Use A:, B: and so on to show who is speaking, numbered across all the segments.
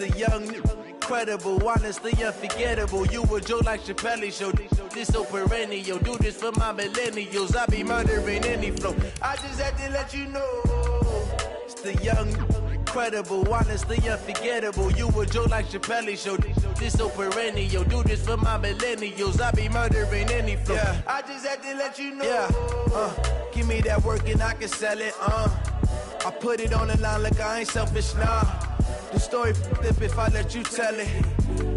A: the young, incredible, honestly unforgettable. You a Joe like Chappelle show. This so perennial. Do this for my millennials. I be murdering any flow. I just had to let you know. It's the young, incredible, honestly unforgettable. You a Joe like Chappelle show. This so perennial. Do this for my millennials. I be murdering any flow. Yeah. I just had to let you know. Yeah. Give me that work and I can sell it. I put it on the line like I ain't selfish, nah. The story flip if I let you tell it.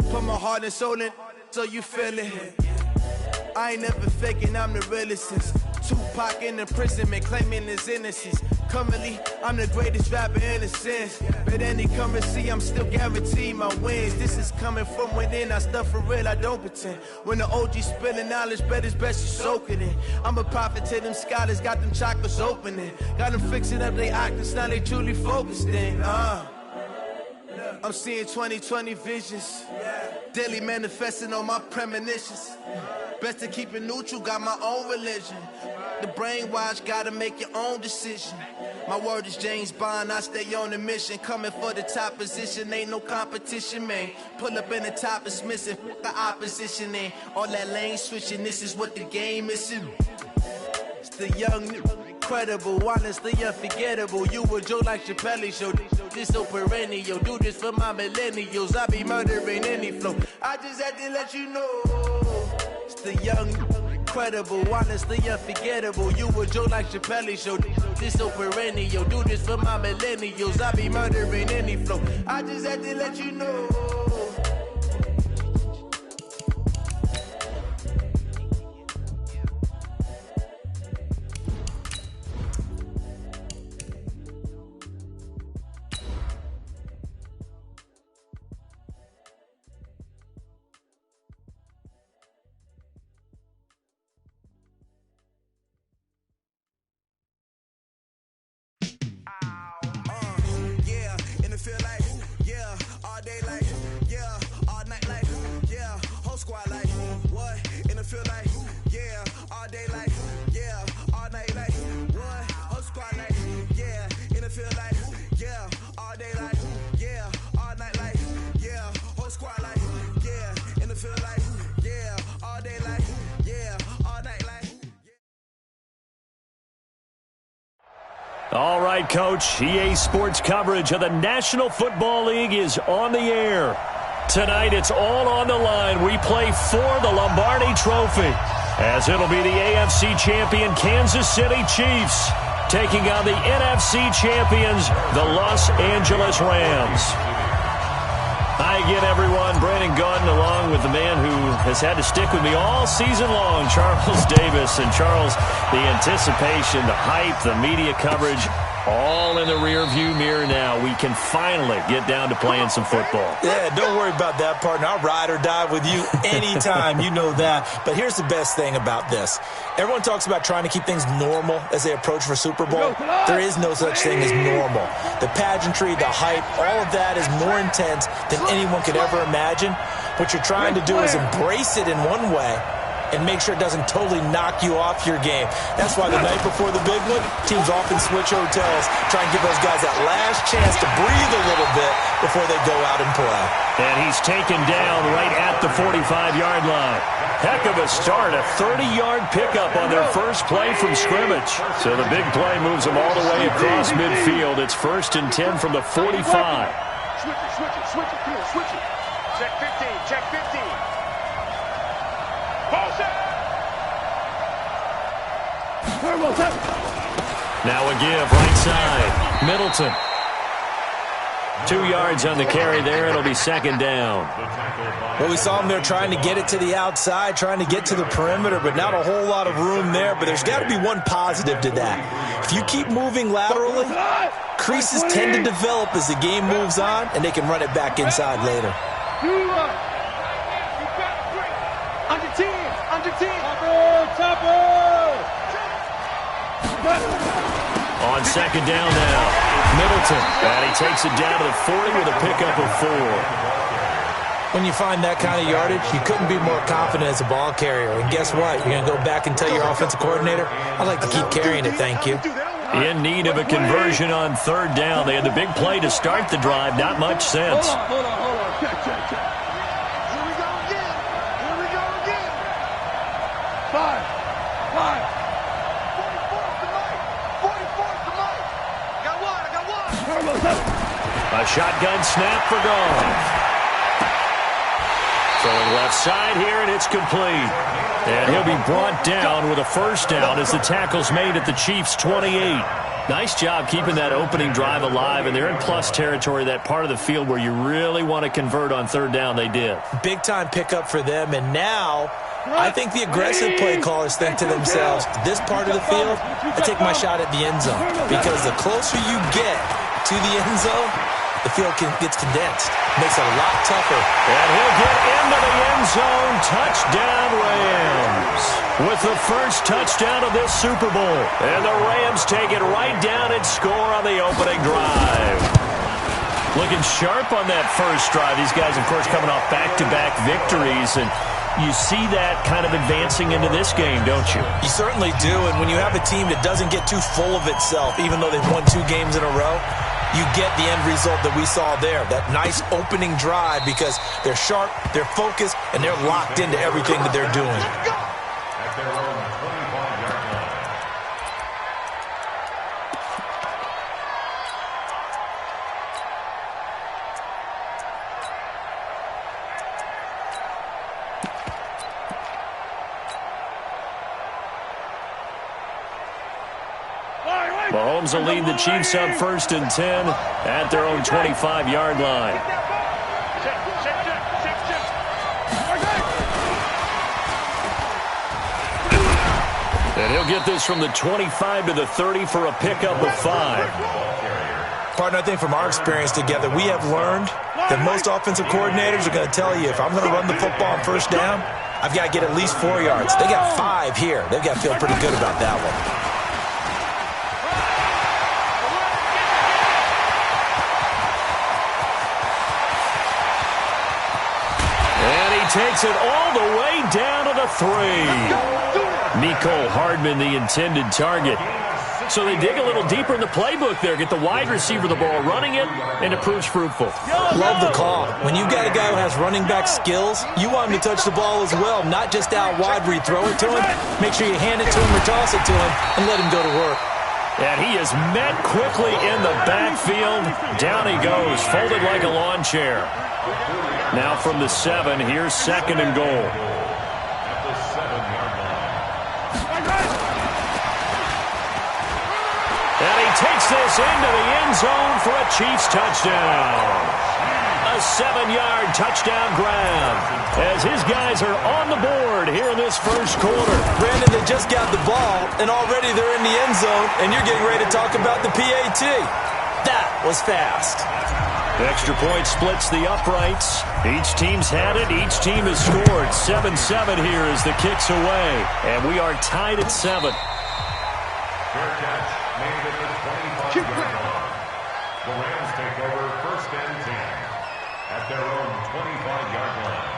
A: Put my heart and soul in so you feel it. I ain't never faking, I'm the realest since Tupac in imprisonment, claiming his innocence. Currently, I'm the greatest rapper in a sense. But any currency, I'm still guaranteed my wins. This is coming from within, I stuff for real, I don't pretend. When the OG spilling knowledge, bet it's best you soak it in. I'm a prophet to them scholars, got them chakras opening. Got them fixing up they octaves, now they truly focused in. I'm seeing 2020 visions. Daily manifesting on my premonitions. Best to keep it neutral, got my own religion. The brainwash, gotta make your own decision. My word is James Bond, I stay on the mission. Coming for the top position, ain't no competition, man. Pull up in the top is missing, the opposition in. All that lane switching, this is what the game is. It's the young, incredible, honestly unforgettable. You a Joe like Chappelle show. This so perennial. Do this for my millennials. I be murdering any flow. I just had to let you know. It's the young, incredible, honestly unforgettable. You a Joe like Chappelle show. This so perennial. Do this for my millennials. I be murdering any flow. I just had to let you know.
B: All right, Coach, EA Sports coverage of the National Football League is on the air. Tonight, it's all on the line. We play for the Lombardi Trophy, as it'll be the AFC champion Kansas City Chiefs taking on the NFC champions, the Los Angeles Rams. Hi again, everyone. Brandon Gaudin along with the man who has had to stick with me all season long, Charles Davis. And Charles, the anticipation, the hype, the media coverage, all in the rearview mirror now. We can finally get down to playing some football.
C: Yeah, don't worry about that, partner. I'll ride or die with you anytime. You know that. But here's the best thing about this. Everyone talks about trying to keep things normal as they approach for Super Bowl. There is no such thing as normal. The pageantry, the hype, all of that is more intense than anyone could ever imagine. What you're trying to do is embrace it in one way and make sure it doesn't totally knock you off your game. That's why the night before the big one, teams often switch hotels, try and give those guys that last chance to breathe a little bit before they go out and play.
B: And he's taken down right at the 45-yard line. Heck of a start, a 30-yard pickup on their first play from scrimmage. So the big play moves them all the way across midfield. It's 1st and 10 from the 45.
D: Switch it. Check 15, check 15.
B: Now a give, right side. Middleton. 2 yards on the carry there. It'll be 2nd down.
C: Well, we saw him there trying to get it to the outside, trying to get to the perimeter, but not a whole lot of room there. But there's got to be one positive to that. If you keep moving laterally, creases tend to develop as the game moves on, and they can run it back inside later.
B: On 2nd down now, Middleton. And he takes it down to the 40 with a pickup of 4.
C: When you find that kind of yardage, you couldn't be more confident as a ball carrier. And guess what? You're going to go back and tell your offensive coordinator, I'd like to keep carrying it, thank you.
B: In need of a conversion on 3rd down. They had the big play to start the drive. Not much sense.
D: Hold on.
B: shotgun snap for Goff. Throwing left side here, and it's complete. And he'll be brought down with a first down as the tackle's made at the Chiefs' 28. Nice job keeping that opening drive alive, and they're in plus territory, that part of the field where you really want to convert on third down. They did.
C: Big-time pickup for them, and now I think the aggressive play callers think to themselves, this part of the field, I take my shot at the end zone, because the closer you get to the end zone, the field gets condensed. Makes it a lot tougher.
B: And he'll get into the end zone. Touchdown, Rams. With the first touchdown of this Super Bowl. And the Rams take it right down and score on the opening drive. Looking sharp on that first drive. These guys, of course, coming off back-to-back victories. And you see that kind of advancing into this game, don't you?
C: You certainly do. And when you have a team that doesn't get too full of itself, even though they've won 2 games in a row, you get the end result that we saw there, that nice opening drive, because they're sharp, they're focused, and they're locked into everything that they're doing.
B: Mahomes will lead the Chiefs up 1st and 10 at their own 25-yard line. And he'll get this from the 25 to the 30 for a pickup of 5.
C: Partner, I think from our experience together, we have learned that most offensive coordinators are going to tell you, if I'm going to run the football on first down, I've got to get at least 4 yards. They got 5 here. They've got to feel pretty good about that one.
B: Takes it all the way down to the 3. Mecole Hardman, the intended target. So they dig a little deeper in the playbook there, get the wide receiver the ball, running it, and it proves fruitful.
C: Love the call. When you've got a guy who has running back skills, you want him to touch the ball as well, not just out wide where you throw it to him. Make sure you hand it to him or toss it to him and let him go to work.
B: And he is met quickly in the backfield. Down he goes, folded like a lawn chair. Now from the 7, here's 2nd and goal. And he takes this into the end zone for a Chiefs touchdown. A 7-yard touchdown grab as his guys are on the board here in this first quarter.
C: Brandon, they just got the ball, and already they're in the end zone, and you're getting ready to talk about the PAT. That was fast.
B: Extra point splits the uprights. Each team's had it. Each team has scored. 7-7 here as the kick's away. And we are tied at 7.
D: Fair catch made at the 25-yard line. The Rams take over 1st and 10 at their own 25-yard line.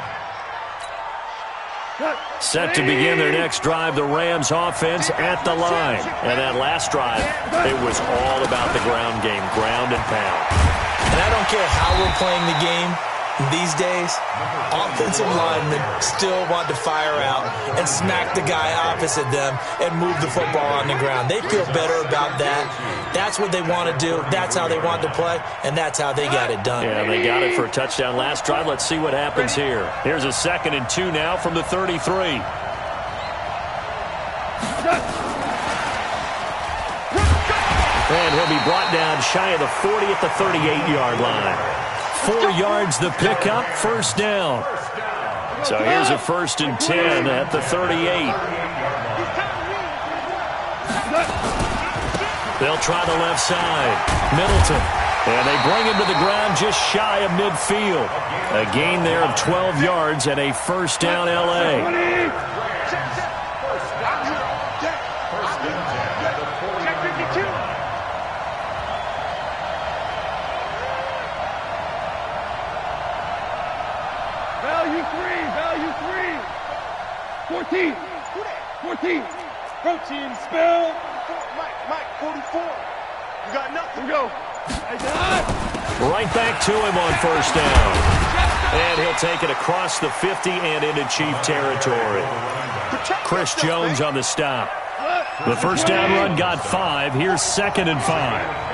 B: Set to begin their next drive, the Rams offense at the line. And that last drive, it was all about the ground game, ground and pound.
C: And I don't care how we're playing the game these days, offensive linemen still want to fire out and smack the guy opposite them and move the football on the ground. They feel better about that. That's what they want to do. That's how they want to play, and that's how they got it done.
B: Yeah, they got it for a touchdown last drive. Let's see what happens here. Here's a 2nd and 2 now from the 33. And he'll be brought down shy of the 40 at the 38-yard line. 4 yards the pickup, 1st down. So here's a 1st and 10 at the 38. They'll try the left side. Middleton. And they bring him to the ground just shy of midfield. A gain there of 12 yards and a 1st down L.A.
E: Value 3. 14. Protein spell. Mike, 44. You got nothing. Go.
B: Right back to him on 1st down. And he'll take it across the 50 and into Chief territory. Chris Jones on the stop. The 1st down run got 5. Here's 2nd and 5.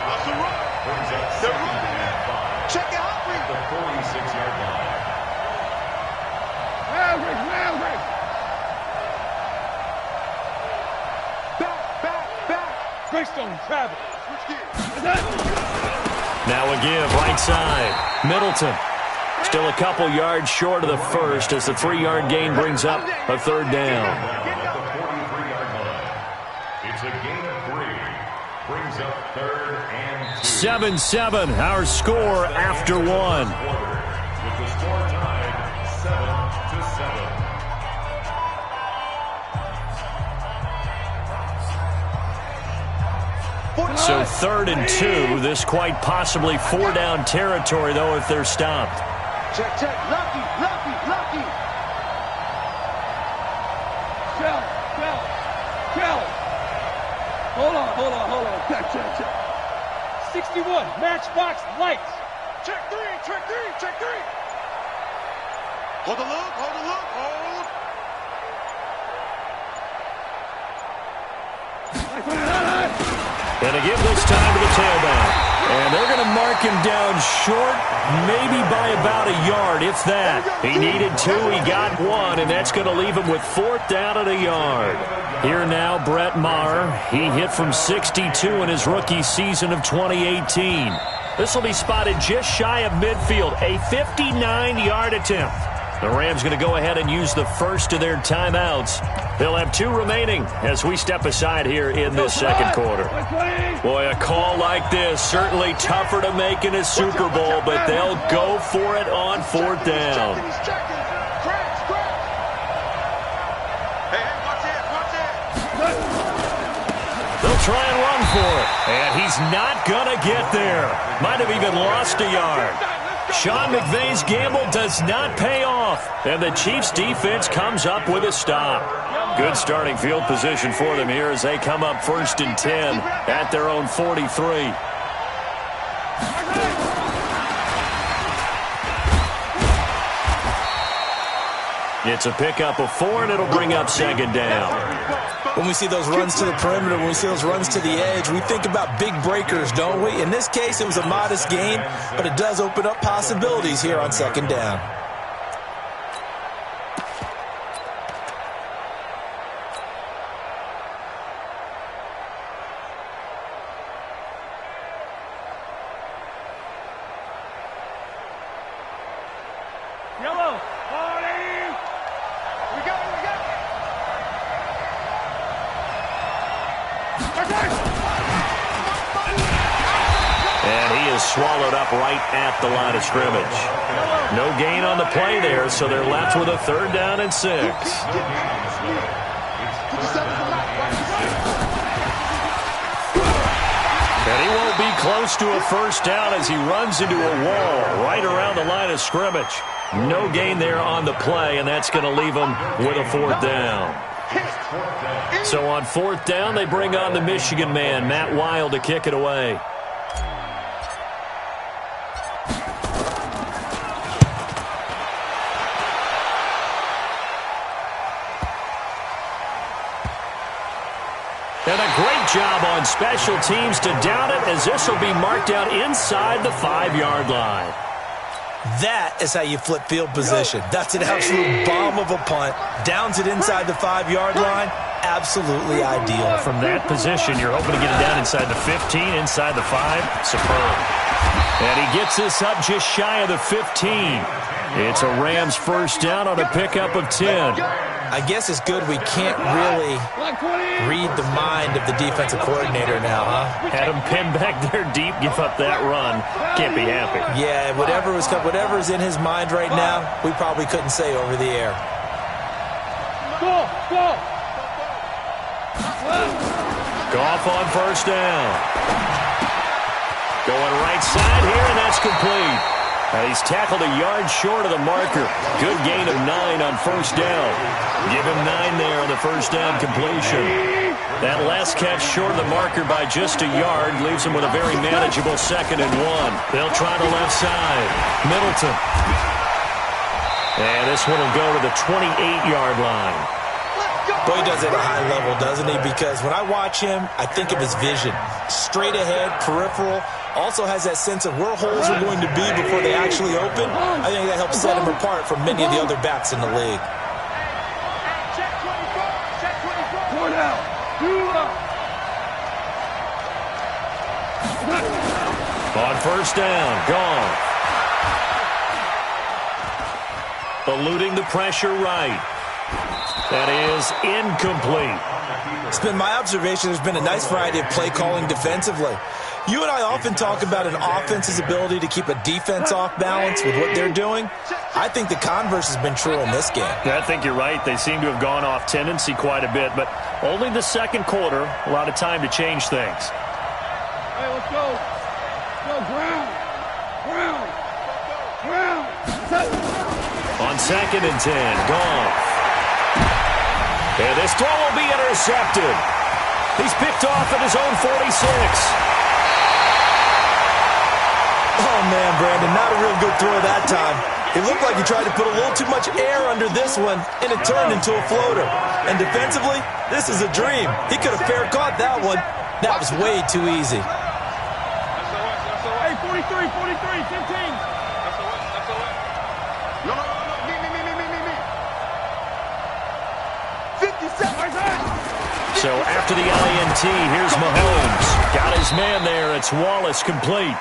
E: Greystone, travel.
B: Now a give, right side. Middleton. Still a couple yards short of the first as the 3-yard gain brings up a third down.
D: At the 43-yard line. It's a gain of 3. Brings up third and 2.
B: 7-7, our score after one.
D: With the score tied 7-7.
B: So 3rd and 2. This quite possibly 4-down territory, though, if they're stopped.
E: Check, check. Lucky. Shell. Hold on. Check. 61, matchbox lights. Check three. Hold the look.
B: And to give this time to the tailback. And they're going to mark him down short, maybe by about a yard, if that. He needed 2, he got 1, and that's going to leave him with 4th down at a yard. Here now, Brett Maher. He hit from 62 in his rookie season of 2018. This will be spotted just shy of midfield, a 59-yard attempt. The Rams going to go ahead and use the first of their timeouts. They'll have 2 remaining as we step aside here in this second quarter. Boy, a call like this, certainly tougher to make in a Super Bowl, but they'll go for it on 4th down. They'll try and run for it, and he's not going to get there. Might have even lost a yard. Sean McVay's gamble does not pay off, and the Chiefs' defense comes up with a stop. Good starting field position for them here as they come up 1st and 10 at their own 43. It's a pickup of 4, and it'll bring up 2nd down.
C: When we see those runs to the perimeter, when we see those runs to the edge, we think about big breakers, don't we? In this case, it was a modest gain, but it does open up possibilities here on 2nd down.
E: Yellow. We got it.
B: And he is swallowed up right at the line of scrimmage. No gain on the play there, so they're left with a 3rd down and 6. And he won't be close to a 1st down as he runs into a wall right around the line of scrimmage. No gain there on the play, and that's going to leave him with a 4th down. So on 4th down, they bring on the Michigan man, Matt Wild, to kick it away. And a great job on special teams to down it, as this will be marked out inside the 5-yard line.
C: That is how you flip field position. That's an absolute bomb of a punt. Downs it inside the 5-yard line. Absolutely ideal.
B: From that position, you're hoping to get it down inside the 15, inside the 5. Superb. And he gets this up just shy of the 15. It's a Rams 1st down on a pickup of 10.
C: I guess it's good we can't really read the mind of the defensive coordinator now, huh?
B: Had him pinned back there deep, give up that run. Can't be happy.
C: Yeah, whatever's in his mind right now, we probably couldn't say over the air.
B: Goff on 1st down. Going right side here, and that's complete. He's tackled a yard short of the marker. Good gain of 9 on 1st down. Give him 9 there on the 1st down completion. That last catch short of the marker by just a yard leaves him with a very manageable 2nd and 1. They'll try the left side. Middleton. And this one will go to the 28-yard line.
C: Boy, he does it at a high level, doesn't he? Because when I watch him, I think of his vision. Straight ahead, peripheral. Also has that sense of where holes are going to be before they actually open. I think that helps set him apart from many of the other backs in the league.
B: On first down, gone. Eluding the pressure right. That is incomplete.
C: It's been my observation there's been a nice variety of play calling defensively. You and I often talk about an offense's ability to keep a defense off balance with what they're doing. I think the converse has been true in this game.
B: Yeah, I think you're right. They seem to have gone off tendency quite a bit, but only the second quarter, a lot of time to change things.
E: Hey, let's go. Go, ground. Ground. Ground.
B: On 2nd and 10, gone. And this throw will be intercepted. He's picked off at his own 46.
C: Oh, man, Brandon, not a real good throw that time. It looked like he tried to put a little too much air under this one, and it turned into a floater. And defensively, this is a dream. He could have fair caught that one. That was way too easy.
E: Hey, 43, 15. No, me. 57.
B: So after the INT, here's Mahomes. Got his man there. It's Wallace complete.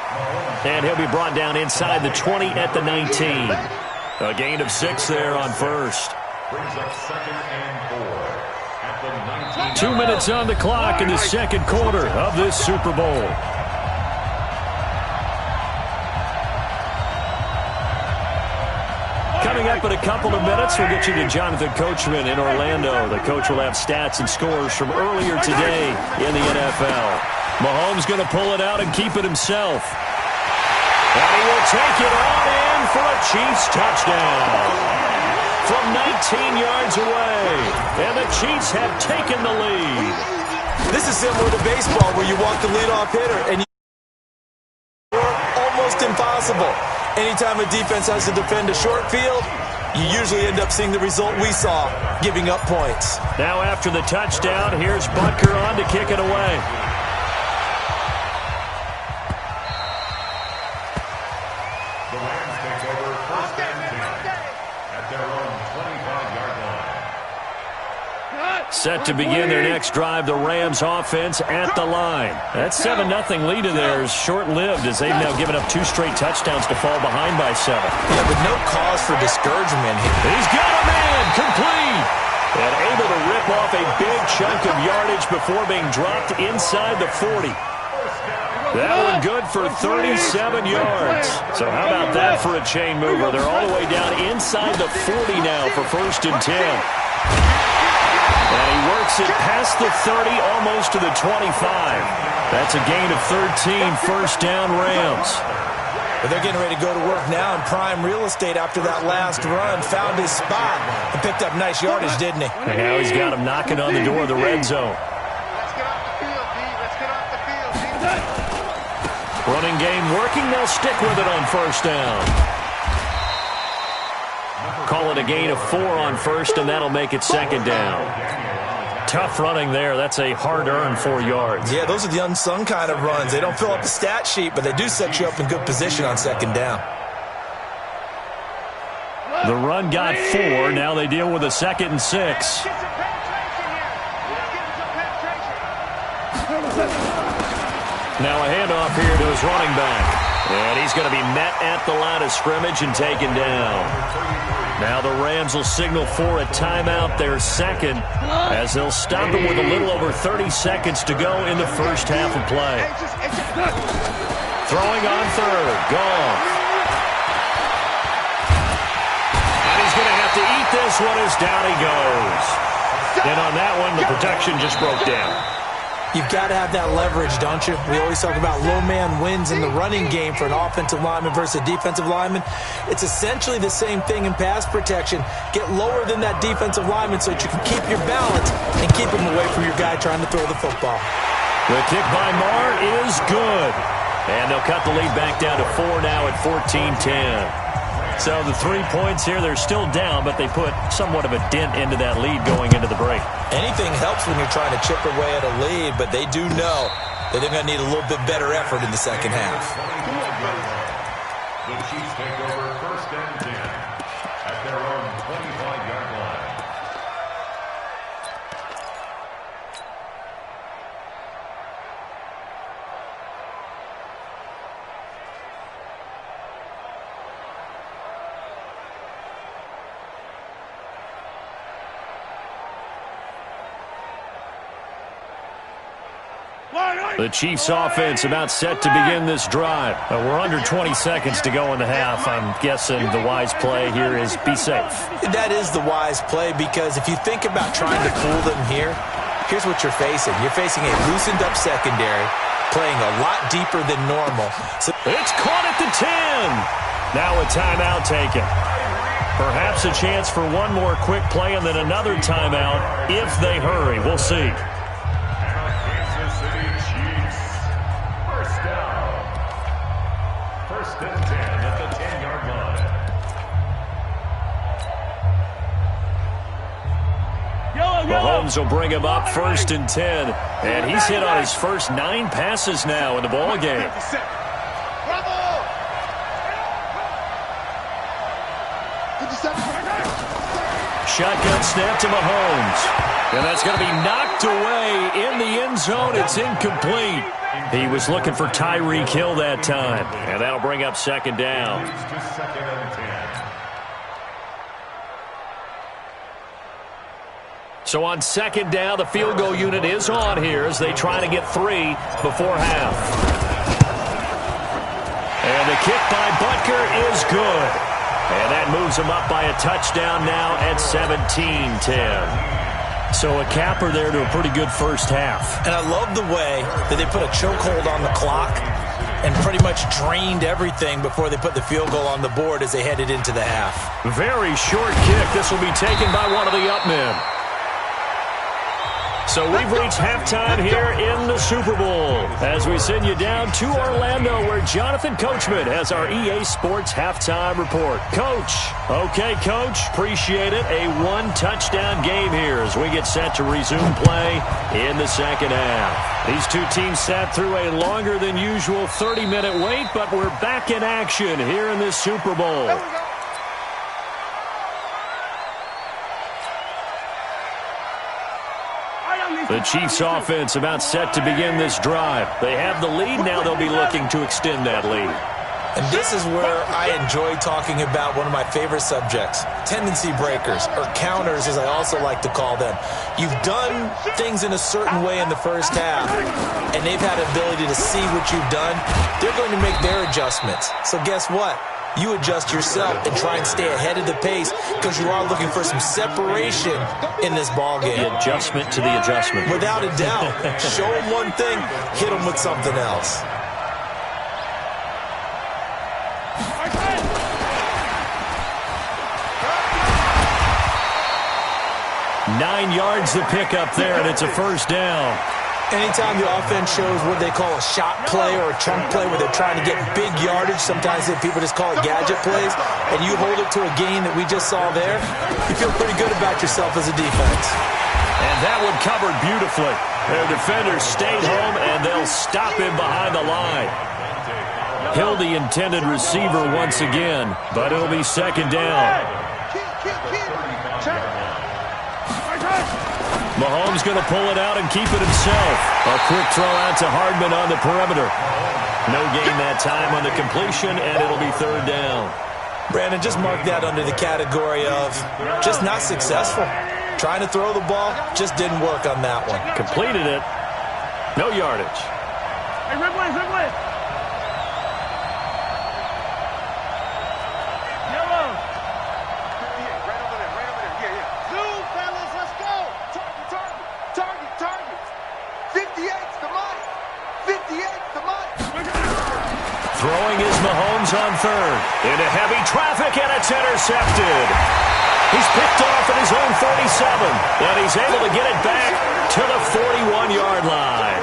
B: And he'll be brought down inside the 20 at the 19. A gain of 6 there on first.
D: Brings up 2nd and 4 at the 19.
B: 2 minutes on the clock in the second quarter of this Super Bowl. Coming up in a couple of minutes, we'll get you to Jonathan Coachman in Orlando. The coach will have stats and scores from earlier today in the NFL. Mahomes going to pull it out and keep it himself. And he will take it on in for a Chiefs touchdown. From 19 yards away. And the Chiefs have taken the lead.
C: This is similar to baseball where you walk the leadoff hitter and almost impossible. Anytime a defense has to defend a short field, you usually end up seeing the result we saw, giving up points.
B: Now after the touchdown, here's Butker on to kick it away.
D: The Rams take over 1st and 10 at their own 25-yard line.
B: Set to begin their next drive, the Rams offense at the line. That 7-0 lead of theirs short-lived as they've now given up 2 straight touchdowns to fall behind by 7.
C: Yeah, but no cause for discouragement here.
B: He's got a man complete and able to rip off a big chunk of yardage before being dropped inside the 40. That one good for 37 yards. So how about that for a chain mover? They're all the way down inside the 40 now for 1st and 10. And he works it past the 30, almost to the 25. That's a gain of 13, 1st down Rams.
C: But they're getting ready to go to work now in prime real estate after that last run. Found his spot and picked up nice yardage, didn't he?
B: And now he's got him knocking on the door of the red zone.
E: Let's get off the field, D. Let's get off the field, D.
B: Running game working. They'll stick with it on 1st down. Call it a gain of 4 on 1st, and that'll make it 2nd down. Tough running there. That's a hard-earned 4 yards.
C: Yeah, those are the unsung kind of runs. They don't fill up the stat sheet, but they do set you up in good position on 2nd down.
B: The run got 4. Now they deal with a 2nd and 6. Now a handoff here to his running back. And he's going to be met at the line of scrimmage and taken down. Now the Rams will signal for a timeout, their 2nd, as they'll stop him with a little over 30 seconds to go in the 1st half of play. Throwing on 3rd, Goff. And he's going to have to eat this one as down he goes. And on that one, the protection just broke down.
C: You've got to have that leverage, don't you? We always talk about low man wins in the running game for an offensive lineman versus a defensive lineman. It's essentially the same thing in pass protection. Get lower than that defensive lineman so that you can keep your balance and keep him away from your guy trying to throw the football.
B: The kick by Marr is good. And they'll cut the lead back down to 4 now at 14-10. So the 3 points here, they're still down, but they put somewhat of a dent into that lead going into the break.
C: Anything helps when you're trying to chip away at a lead, but they do know that they're going to need a little bit better effort in the 2nd half.
D: The Chiefs take over 1st and 10 at their own 25-yard line.
B: The Chiefs offense about set to begin this drive. We're under 20 seconds to go in the half. I'm guessing the wise play here is be safe.
C: That is the wise play, because if you think about trying to fool them here, here's what you're facing. You're facing a loosened up secondary, playing a lot deeper than normal. So
B: it's caught at the 10. Now a timeout taken. Perhaps a chance for one more quick play and then another timeout if they hurry. We'll see.
D: Kansas City Chiefs. First down. First and 10 at the 10-yard line.
B: Mahomes will bring him up first and 10. And he's hit on his first 9 passes now in the ball game. Shotgun snap to Mahomes. And that's going to be knocked away in the end zone. It's incomplete. He was looking for Tyreek Hill that time. And that'll bring up second down.
D: Second and 10.
B: So on second down, the field goal unit is on here as they try to get 3 before half. And the kick by Butker is good. And that moves them up by a touchdown now at 17-10. So a capper there to a pretty good first half.
C: And I love the way that they put a chokehold on the clock and pretty much drained everything before they put the field goal on the board as they headed into the half.
B: Very short kick. This will be taken by one of the up men. So we've reached halftime here in the Super Bowl as we send you down to Orlando where Jonathan Coachman has our EA Sports halftime report. Coach. Okay, Coach. Appreciate it. A 1-touchdown game here as we get set to resume play in the second half. These two teams sat through a longer than usual 30-minute wait, but we're back in action here in this Super Bowl. The Chiefs offense about set to begin this drive. They have the lead. Now they'll be looking to extend that lead.
C: And this is where I enjoy talking about one of my favorite subjects, tendency breakers, or counters as I also like to call them. You've done things in a certain way in the first half, and they've had the ability to see what you've done. They're going to make their adjustments. So guess what? You adjust yourself and try and stay ahead of the pace because you are looking for some separation in this ballgame.
B: The adjustment to the adjustment.
C: Without a doubt. Show them one thing, hit them with something else.
B: Nine yards to pick up there, and it's a first down.
C: Anytime the offense shows what they call a shot play or a chunk play where they're trying to get big yardage, sometimes people just call it gadget plays, and you hold it to a gain that we just saw there, you feel pretty good about yourself as a defense.
B: And that one covered beautifully. Their defenders stayed home, and they'll stop him behind the line. Hill the intended receiver once again, but it'll be second down. Mahomes going to pull it out and keep it himself. A quick throw out to Hardman on the perimeter. No gain that time on the completion, and it'll be third down.
C: Brandon, just mark that under the category of just not successful. Trying to throw the ball, just didn't work on that one.
B: Completed it. No yardage.
E: Hey, red one. Yellow. Yeah, right over there. Yeah. Zoom, fellas, let's go. Target. 58's the money. 58's the money.
B: Throwing is Mahomes on third. Into heavy traffic, and it's intercepted. He's picked off at his own 47, and he's able to get it back to the 41-yard line.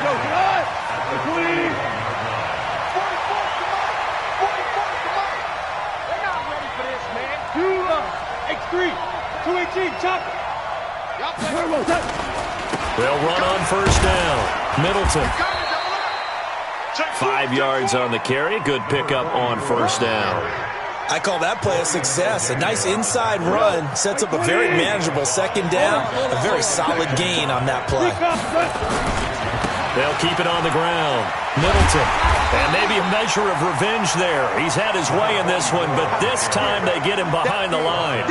E: Go, good. Please. 44's the money. They're not ready for this, man. X3. 218, chop it.
B: They'll run on first down. Middleton. 5 yards on the carry. Good pickup on first down.
C: I call that play a success. A nice inside run sets up a very manageable second down. A very solid gain on that play.
B: They'll keep it on the ground. Middleton. And maybe a measure of revenge there. He's had his way in this one, but this time they get him behind the line.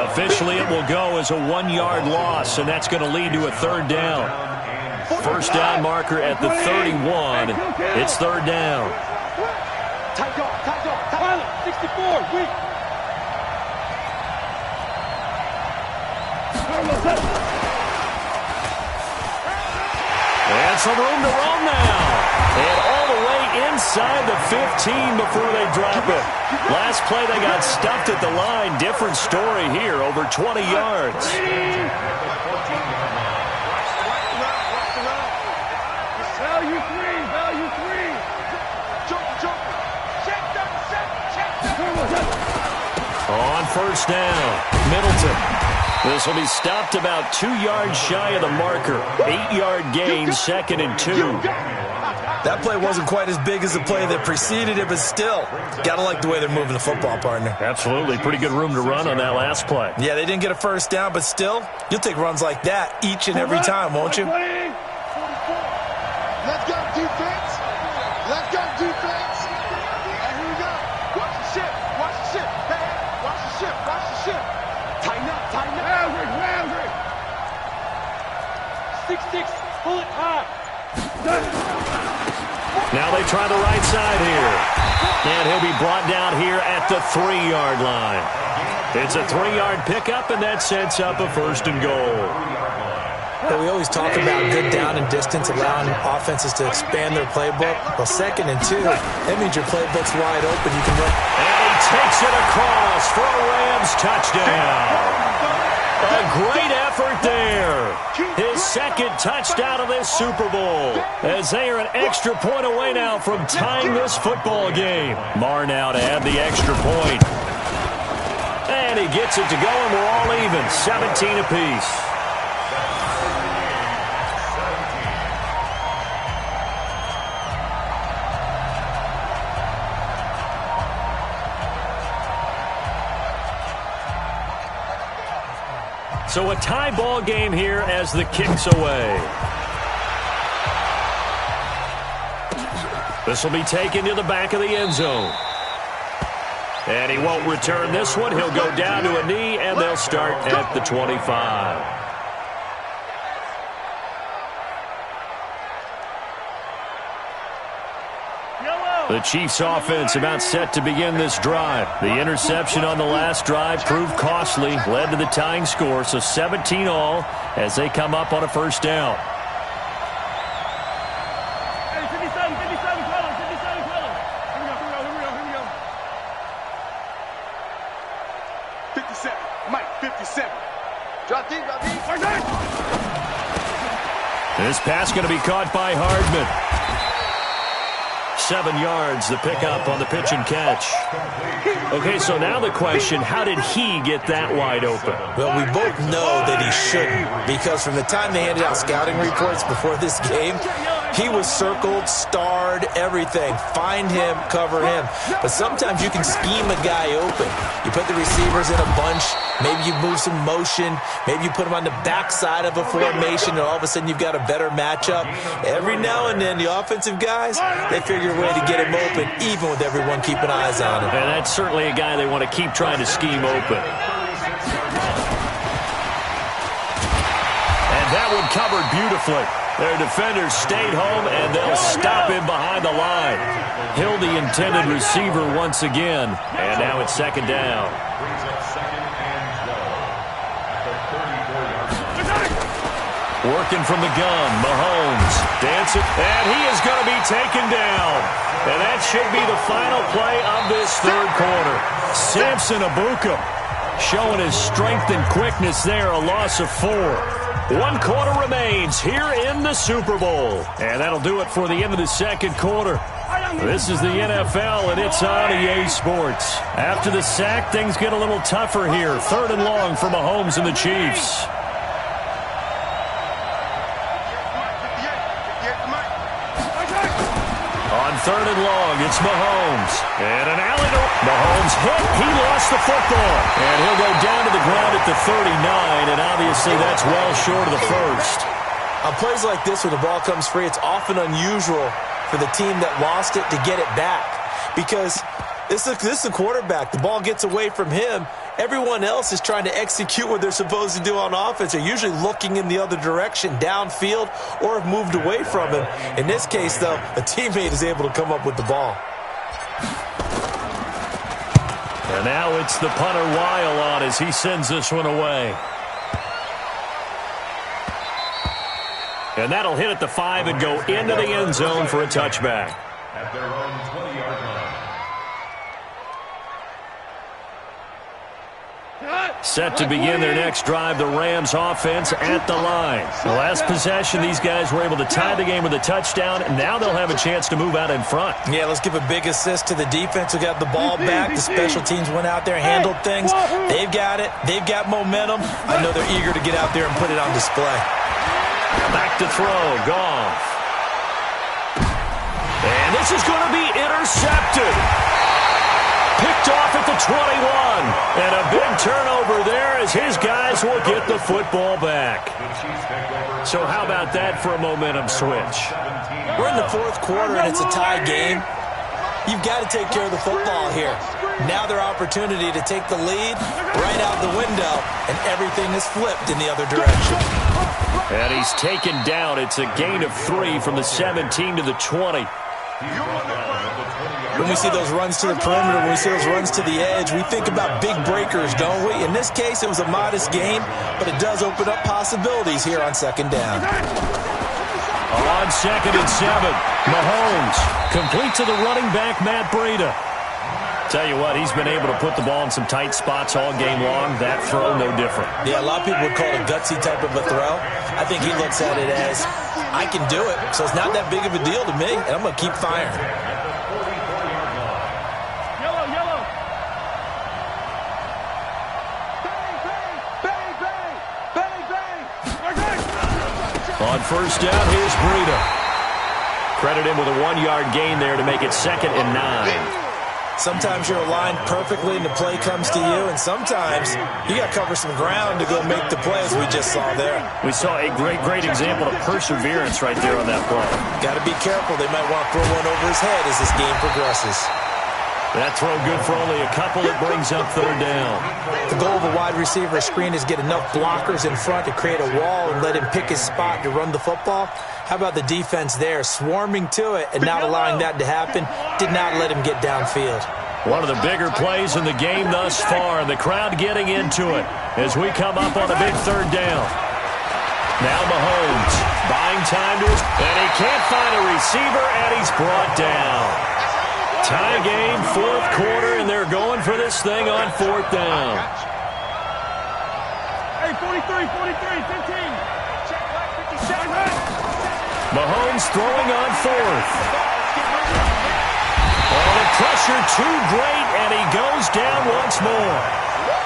B: Officially, it will go as a 1-yard loss, and that's going to lead to a third down. First down marker at the 31. It's third down.
E: Tight dog, Tyler, 64, weak.
B: And some room to roam now. And all the way inside the 15 before they drop it. Last play they got stuffed at the line. Different story here, over 20 yards.
E: Value three. Jump.
B: On first down, Middleton. This will be stopped about 2 yards shy of the marker. 8-yard gain, 2nd and 2.
C: That play wasn't quite as big as the play that preceded it, but still, got to like the way they're moving the football, partner.
B: Absolutely. Pretty good room to run on that last play.
C: Yeah, they didn't get a first down, but still, you'll take runs like that each and every time, won't you?
E: Let's go, defense. And here we go. Watch the ship. Hey, watch the ship. Tighten up. Maverick. 6-6, pull it high.
B: Now they try the right side here. And he'll be brought down here at the 3-yard line. It's a 3-yard pickup, and that sets up a first and goal.
C: But we always talk about good down and distance, allowing offenses to expand their playbook. Well, 2nd and 2, that means your playbook's wide open. You can run.
B: And he takes it across for a Rams touchdown. A great effort there. His 2nd touchdown of this Super Bowl, as they are an extra point away now from tying this football game. Marr now to add the extra point. And he gets it to go, and we're all even, 17 apiece. So a tie ball game here as the kick's away. This will be taken to the back of the end zone. And he won't return this one. He'll go down to a knee, and they'll start at the 25. The Chiefs' offense about set to begin this drive. The interception on the last drive proved costly, led to the tying score, so 17 all as they come up on a first down.
E: Hey, 57, Colin. Here we go. 57, Mike, 57. Drop deep.
B: This pass going to be caught by Hardman. 7 yards, the pickup on the pitch and catch. Okay, so now the question, how did he get that wide open?
C: Well, we both know that he shouldn't, because from the time they handed out scouting reports before this game, he was circled, starred, everything. Find him, cover him. But sometimes you can scheme a guy open. You put the receivers in a bunch, maybe you move some motion, maybe you put them on the backside of a formation, and all of a sudden you've got a better matchup. Every now and then, the offensive guys, they figure a way to get him open, even with everyone keeping eyes on him.
B: And that's certainly a guy they want to keep trying to scheme open. And that one covered beautifully. Their defenders stayed home, and they'll stop him behind the line. Hill, the intended receiver once again. And now it's 2nd down. Working from the gun, Mahomes dancing, and he is going to be taken down. And that should be the final play of this third quarter. Samson Abuka showing his strength and quickness there, a loss of 4. 1 quarter remains here in the Super Bowl. And that'll do it for the end of the second quarter. This is the NFL, and it's on EA Sports. After the sack, things get a little tougher here. 3rd and long for Mahomes and the Chiefs. On 3rd and long, it's Mahomes. And an alley to Mahomes hit. He lost the football. And he'll go down to the ground at the 39, and obviously that's well short of the first.
C: On plays like this, when the ball comes free, it's often unusual for the team that lost it to get it back, because This is a quarterback. The ball gets away from him. Everyone else is trying to execute what they're supposed to do on offense. They're usually looking in the other direction, downfield, or have moved away from him. In this case, though, a teammate is able to come up with the ball.
B: And now it's the punter Weil on as he sends this one away. And that'll hit at the 5 and go into the end zone for a touchback.
D: At their own 20-yard line.
B: Set to begin their next drive, the Rams offense at the line. The last possession, these guys were able to tie the game with a touchdown, and now they'll have a chance to move out in front.
C: Yeah, let's give a big assist to the defense who got the ball back. The special teams went out there and handled things. They've got it. They've got momentum. I know they're eager to get out there and put it on display.
B: Back to throw, Goff. And this is going to be intercepted. Picked off at the 21. And a big turnover there as his guys will get the football back. So how about that for a momentum switch?
C: We're in the fourth quarter and it's a tie game. You've got to take care of the football here. Now their opportunity to take the lead right out the window, and everything is flipped in the other direction.
B: And he's taken down. It's a gain of 3 from the 17 to the 20.
C: When we see those runs to the perimeter, when we see those runs to the edge, we think about big breakers, don't we? In this case, it was a modest gain, but it does open up possibilities here on second down.
B: On 2nd and 7, Mahomes complete to the running back, Matt Breida. Tell you what, he's been able to put the ball in some tight spots all game long. That throw, no different.
C: Yeah, a lot of people would call it a gutsy type of a throw. I think he looks at it as, I can do it, so it's not that big of a deal to me, and I'm going to keep firing.
B: On first down, here's Breida. Credit him with a 1-yard gain there to make it 2nd and 9.
C: Sometimes you're aligned perfectly and the play comes to you, and sometimes you got to cover some ground to go make the play, as we just saw there.
B: We saw a great example of perseverance right there on that play.
C: Got to be careful. They might want to throw one over his head as this game progresses.
B: That throw good for only a couple. It brings up 3rd down.
C: The goal of a wide receiver screen is get enough blockers in front to create a wall and let him pick his spot to run the football. How about the defense there, swarming to it and not allowing that to happen? Did not let him get downfield.
B: One of the bigger plays in the game thus far, and the crowd getting into it as we come up on a big 3rd down. Now Mahomes buying time to his, and he can't find a receiver, and he's brought down. Tie game, 4th quarter, and they're going for this thing on 4th down.
E: Hey, 43, 15.
B: Mahomes throwing on 4th. Oh, the pressure too great, and he goes down once more.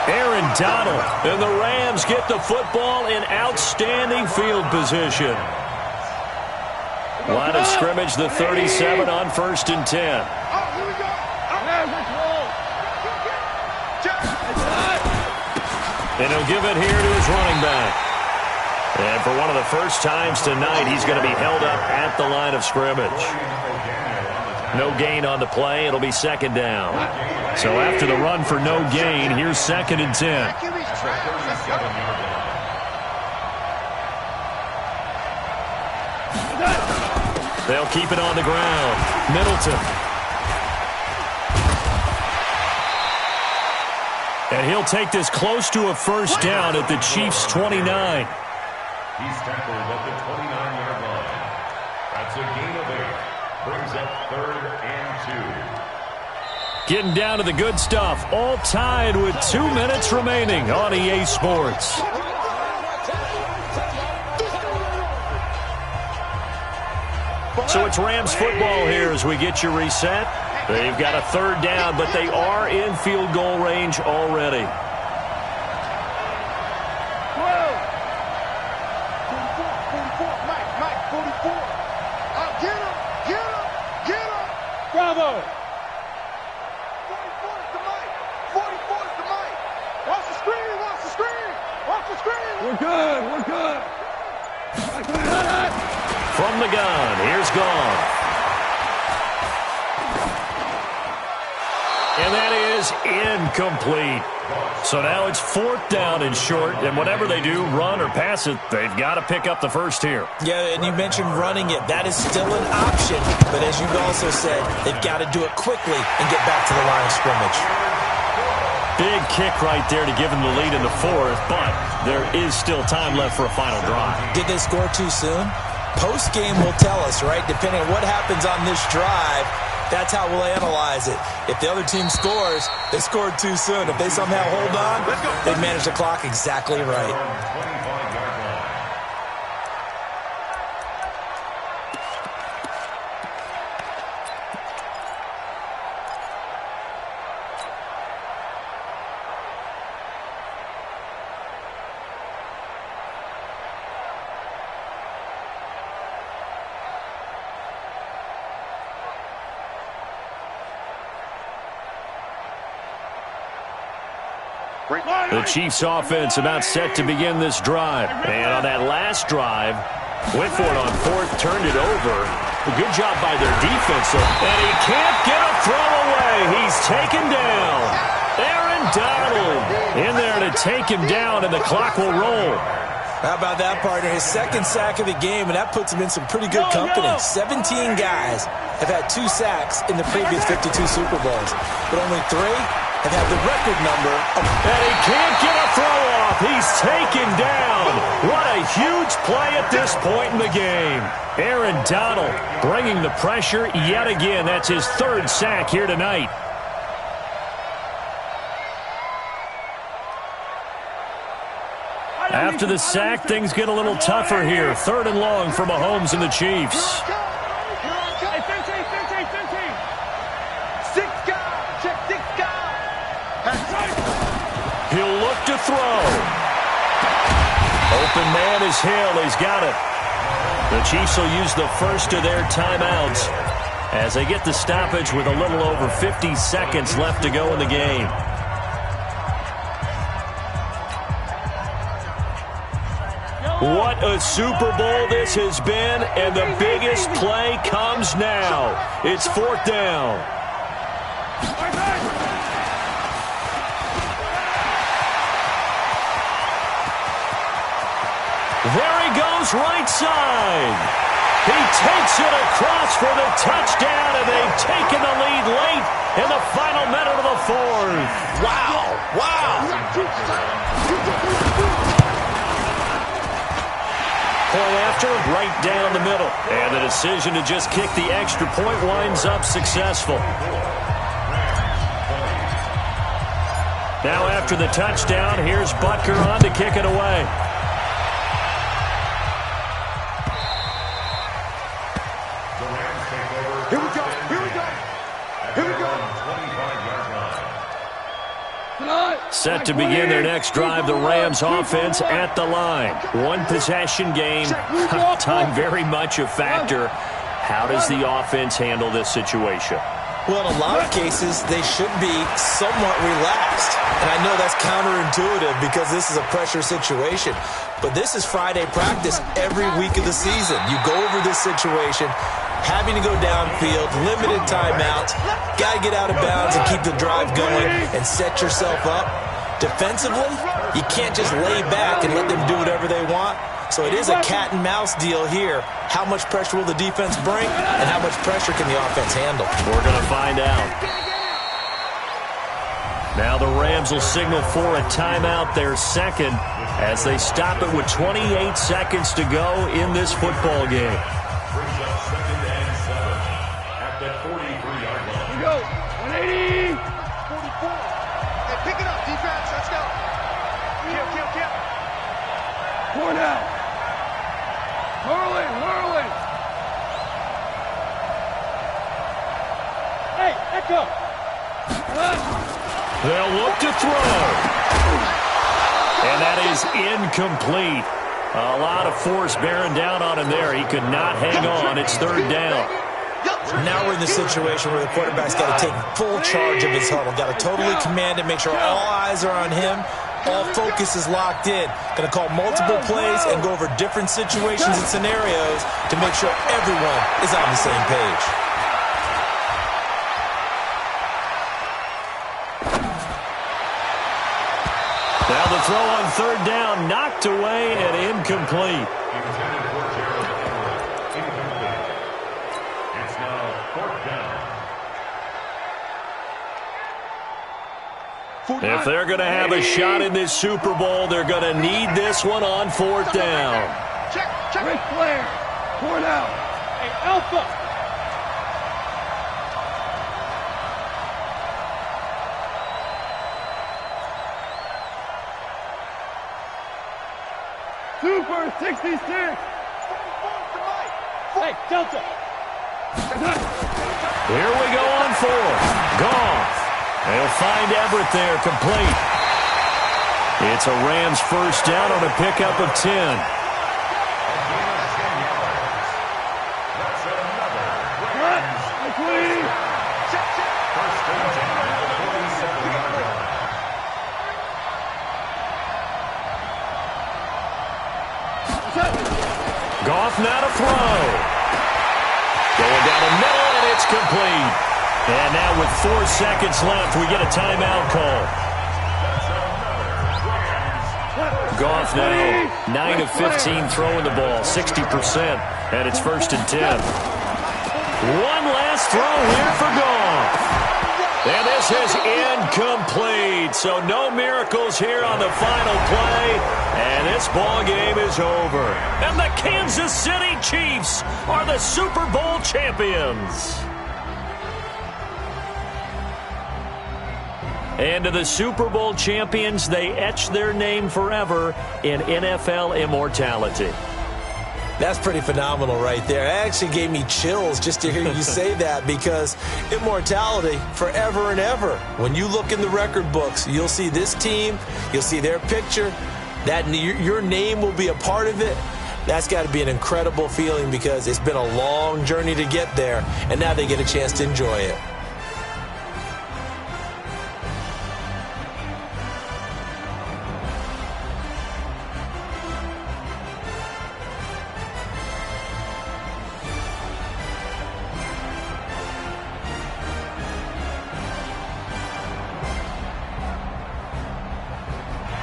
B: Aaron Donald and the Rams get the football in outstanding field position. Line of scrimmage, the 37 on 1st and 10. And he'll give it here to his running back. And for one of the first times tonight, he's going to be held up at the line of scrimmage. No gain on the play. It'll be 2nd down. So after the run for no gain, here's 2nd and 10. They'll keep it on the ground. Middleton. And he'll take this close to a first down at the Chiefs' 29.
D: He's tackled at the 29-yard line. That's a gain of 8. Brings up 3rd and 2.
B: Getting down to the good stuff. All tied with 2 minutes remaining on EA Sports. So it's Rams football here as we get you reset. They've got a 3rd down, but they are in field goal range already.
E: 44, Mike, 44. Get him. Bravo. 44 is the Mike. 44 is the Mike. Watch the screen. We're good.
B: From the gun, here's Goff. And that is incomplete. So now it's 4th down and short, and whatever they do, run or pass it, they've got to pick up the first here.
C: Yeah, and you mentioned running it. That is still an option. But as you've also said, they've got to do it quickly and get back to the line of scrimmage.
B: Big kick right there to give them the lead in the 4th, but there is still time left for a final drive.
C: Did they score too soon? Post-game will tell us, right? Depending on what happens on this drive, that's how we'll analyze it. If the other team scores, they scored too soon. If they somehow hold on, they manage the clock exactly right.
B: The Chiefs offense about set to begin this drive. And on that last drive, went for it on 4th, turned it over. A good job by their defense. And he can't get a throw away. He's taken down. Aaron Donald in there to take him down, and the clock will roll.
C: How about that, partner? His 2nd sack of the game, and that puts him in some pretty good company. 17 guys have had 2 sacks in the previous 52 Super Bowls, but only 3 have had the record number of...
B: And he can't get a throw off. He's taken down. What a huge play at this point in the game. Aaron Donald bringing the pressure yet again. That's his 3rd sack here tonight. After the sack, things get a little tougher here. 3rd and long for Mahomes and the Chiefs. He'll look to throw. Open man is Hill. He's got it. The Chiefs will use the first of their timeouts as they get the stoppage with a little over 50 seconds left to go in the game. What a Super Bowl this has been, and the biggest play comes now. It's 4th down. There he goes, right side. He takes it across for the touchdown, and they've taken the lead late in the final minute of the 4th. Wow. Point after, right down the middle. And the decision to just kick the extra point winds up successful. Now after the touchdown, here's Butker on to kick it away. Set to begin their next drive, the Rams offense at the line. One possession game, time very much a factor. How does the offense handle this situation?
C: Well, in a lot of cases, they should be somewhat relaxed. And I know that's counterintuitive because this is a pressure situation. But this is Friday practice every week of the season. You go over this situation, having to go downfield, limited timeouts, got to get out of bounds and keep the drive going and set yourself up. Defensively, you can't just lay back and let them do whatever they want. So it is a cat and mouse deal here. How much pressure will the defense bring, and how much pressure can the offense handle?
B: We're going to find out. Now the Rams will signal for a timeout, their 2nd, as they stop it with 28 seconds to go in this football game.
D: Brings up 2nd and 7 at the 43-yard line.
E: Here we go. 180. 44. Hey, pick it up, defense. Let's go. Kill. Point out. Hurley. Hey, echo.
B: They'll look to throw. And that is incomplete. A lot of force bearing down on him there. He could not hang on. It's 3rd down.
C: Now we're in the situation where the quarterback's got to take full charge of his huddle. Got to totally command it, make sure all eyes are on him. All focus is locked in. Going to call multiple plays and go over different situations and scenarios to make sure everyone is on the same page.
B: the throw on third down, knocked away and incomplete.
D: Intended for Gerald Everett. Incomplete. It's now fourth down.
B: If they're going to have a shot in this Super Bowl, they're going to need this one on fourth down.
E: Check. Ric Flair. 4 down. Hey, Alpha. Super 66. Hey, Delta.
B: Here we go on fourth. Goff. They'll find Everett there, complete. It's a Rams first down on a pickup of 10. Goff now to throw. Going down the middle, and it's complete. And now with 4 seconds left, we get a timeout call. Goff now 9 of 15 throwing the ball, 60%, and it's 1st and 10. One last throw here for Goff. And this is incomplete. So no miracles here on the final play. And this ball game is over. And the Kansas City Chiefs are the Super Bowl champions. And to the Super Bowl champions, they etch their name forever in NFL immortality.
C: That's pretty phenomenal right there. It actually gave me chills just to hear you say that, because immortality forever and ever. When you look in the record books, you'll see this team, you'll see their picture, that your name will be a part of it. That's got to be an incredible feeling, because it's been a long journey to get there, and now they get a chance to enjoy it.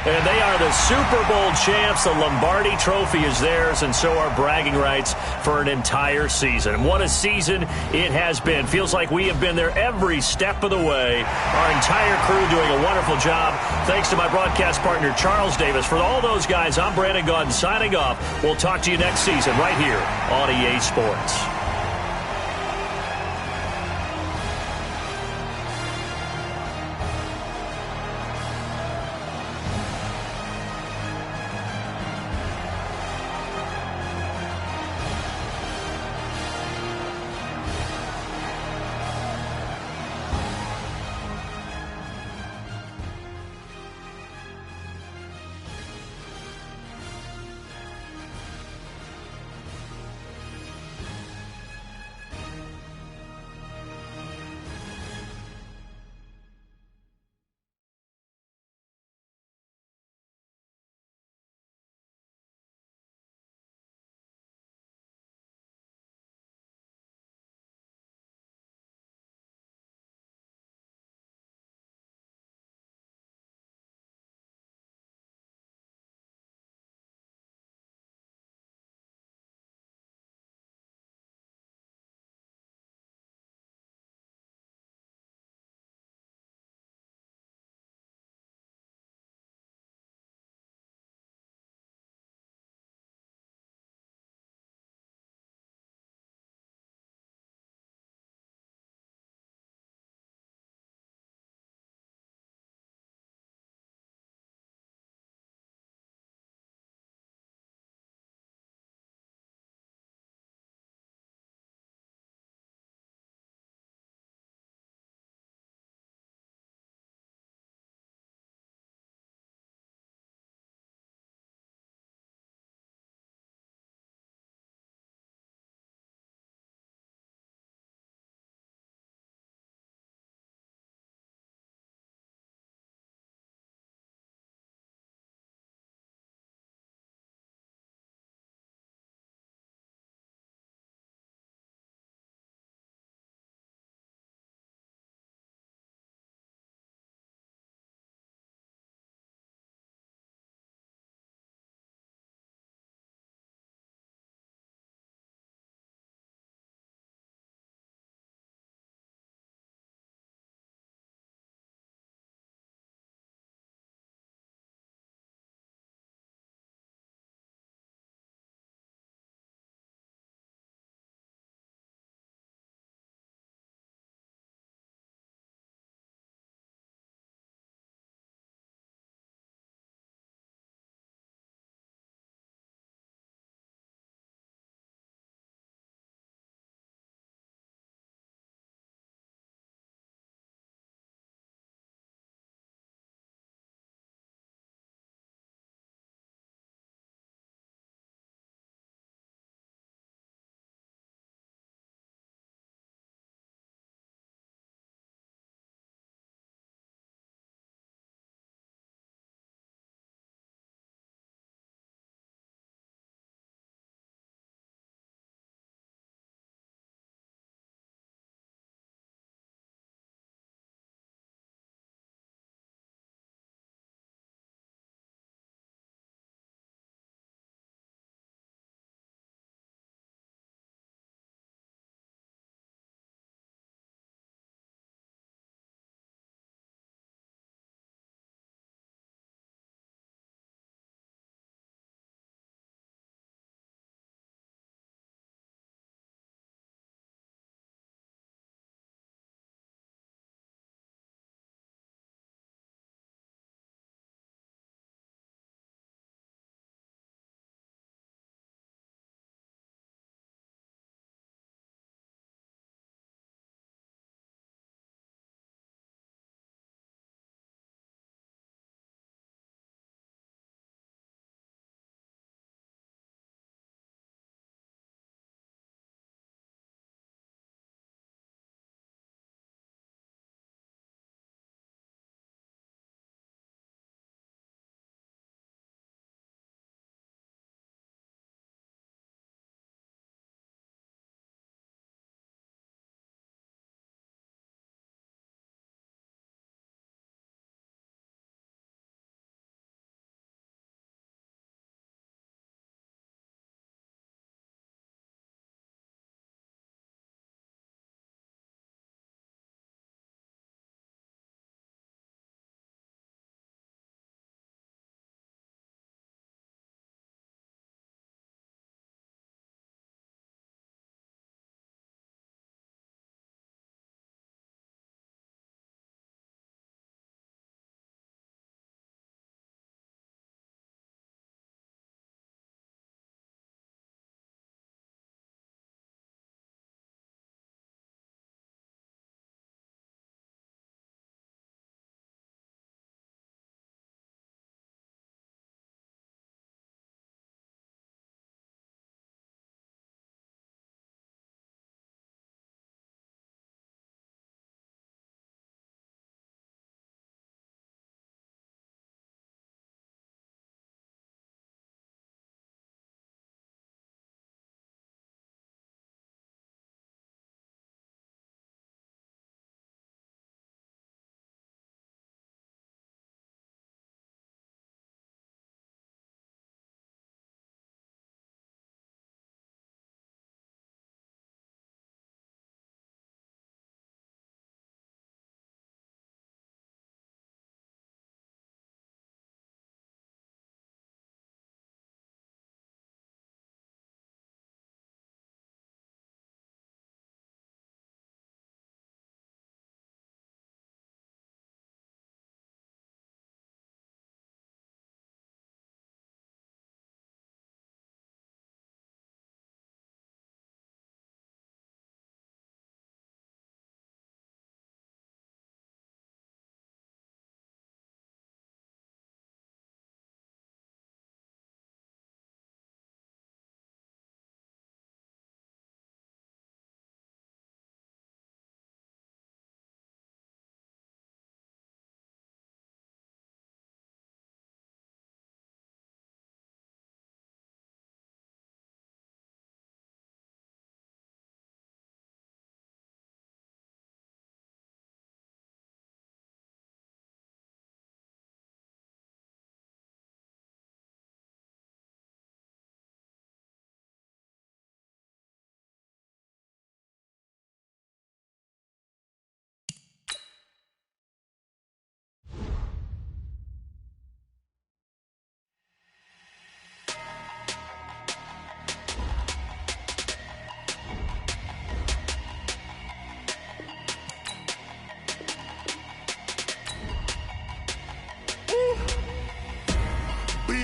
B: And they are the Super Bowl champs. The Lombardi Trophy is theirs, and so are bragging rights for an entire season. What a season it has been. Feels like we have been there every step of the way. Our entire crew doing a wonderful job. Thanks to my broadcast partner, Charles Davis. For all those guys, I'm Brandon Gaudin signing off. We'll talk to you next season right here on EA Sports.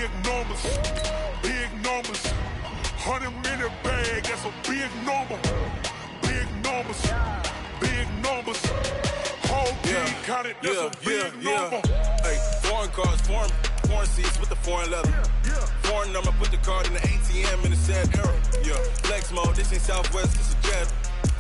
F: Big numbers, big numbers. 100-minute bag, that's a big number. Big numbers, big numbers. Whole team counted, that's a big number.
G: Hey, foreign cars, foreign seats with the foreign leather. Foreign number, put the card in the ATM in the sad era. Yeah, flex mode, this ain't Southwest, this is Jet.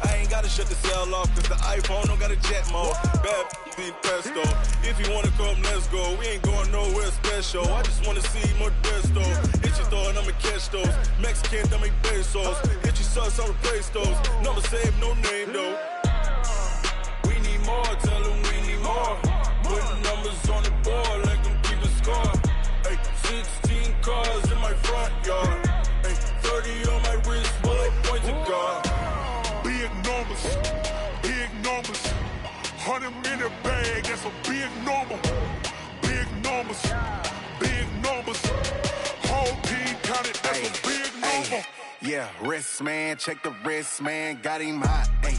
G: I ain't gotta shut the cell off, cause the iPhone don't got a jet mode. Bad be pesto. If you wanna come, let's go. We ain't going nowhere special. I just wanna see more Desto. Hit your throw and I'ma catch those. Mexican, that make pesos. Hit your sus, I'll replace those. Number save, no name though. We need more, tell them we need more. Putting numbers on the board, like them keep a score. Hey, 16 cars in my front yard. Hey, 30 on my wrist, bullet point to God.
F: Big numbers, big numbers. 100-minute bag, that's a big number. Big numbers, big numbers. Whole team counted, that's a big number.
A: Yeah, wrist man, check the wrist man, got him hot. Ay,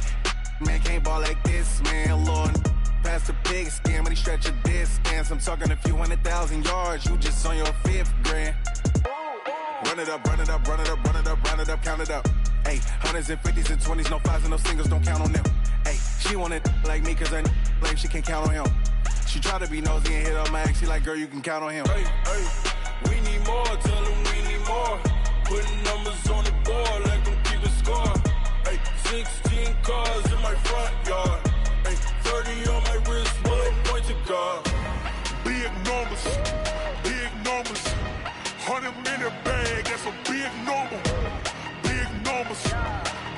A: man can't ball like this, man. Lord, past the big skin, when he stretch a distance. I'm talking a few 100,000 yards, you just on your 5th grand. Run it up, run it up, run it up, run it up, run it up, count it up. Ay, 100s and 50s and 20s, no 5s and no singles, don't count on them. Ay, she want it like me, cause her blame, she can't count on him. She try to be nosy and hit up my ex, she like, girl, you can count on him.
G: Hey, hey, we need more, tell them we need more. Putting numbers on the board, like them keep a score. Hey, 16 cars in my front yard. Hey, 30 on my wrist, bullet point to God.
F: Big numbers, big numbers. 100-minute bag, that's a big number. Big numbers,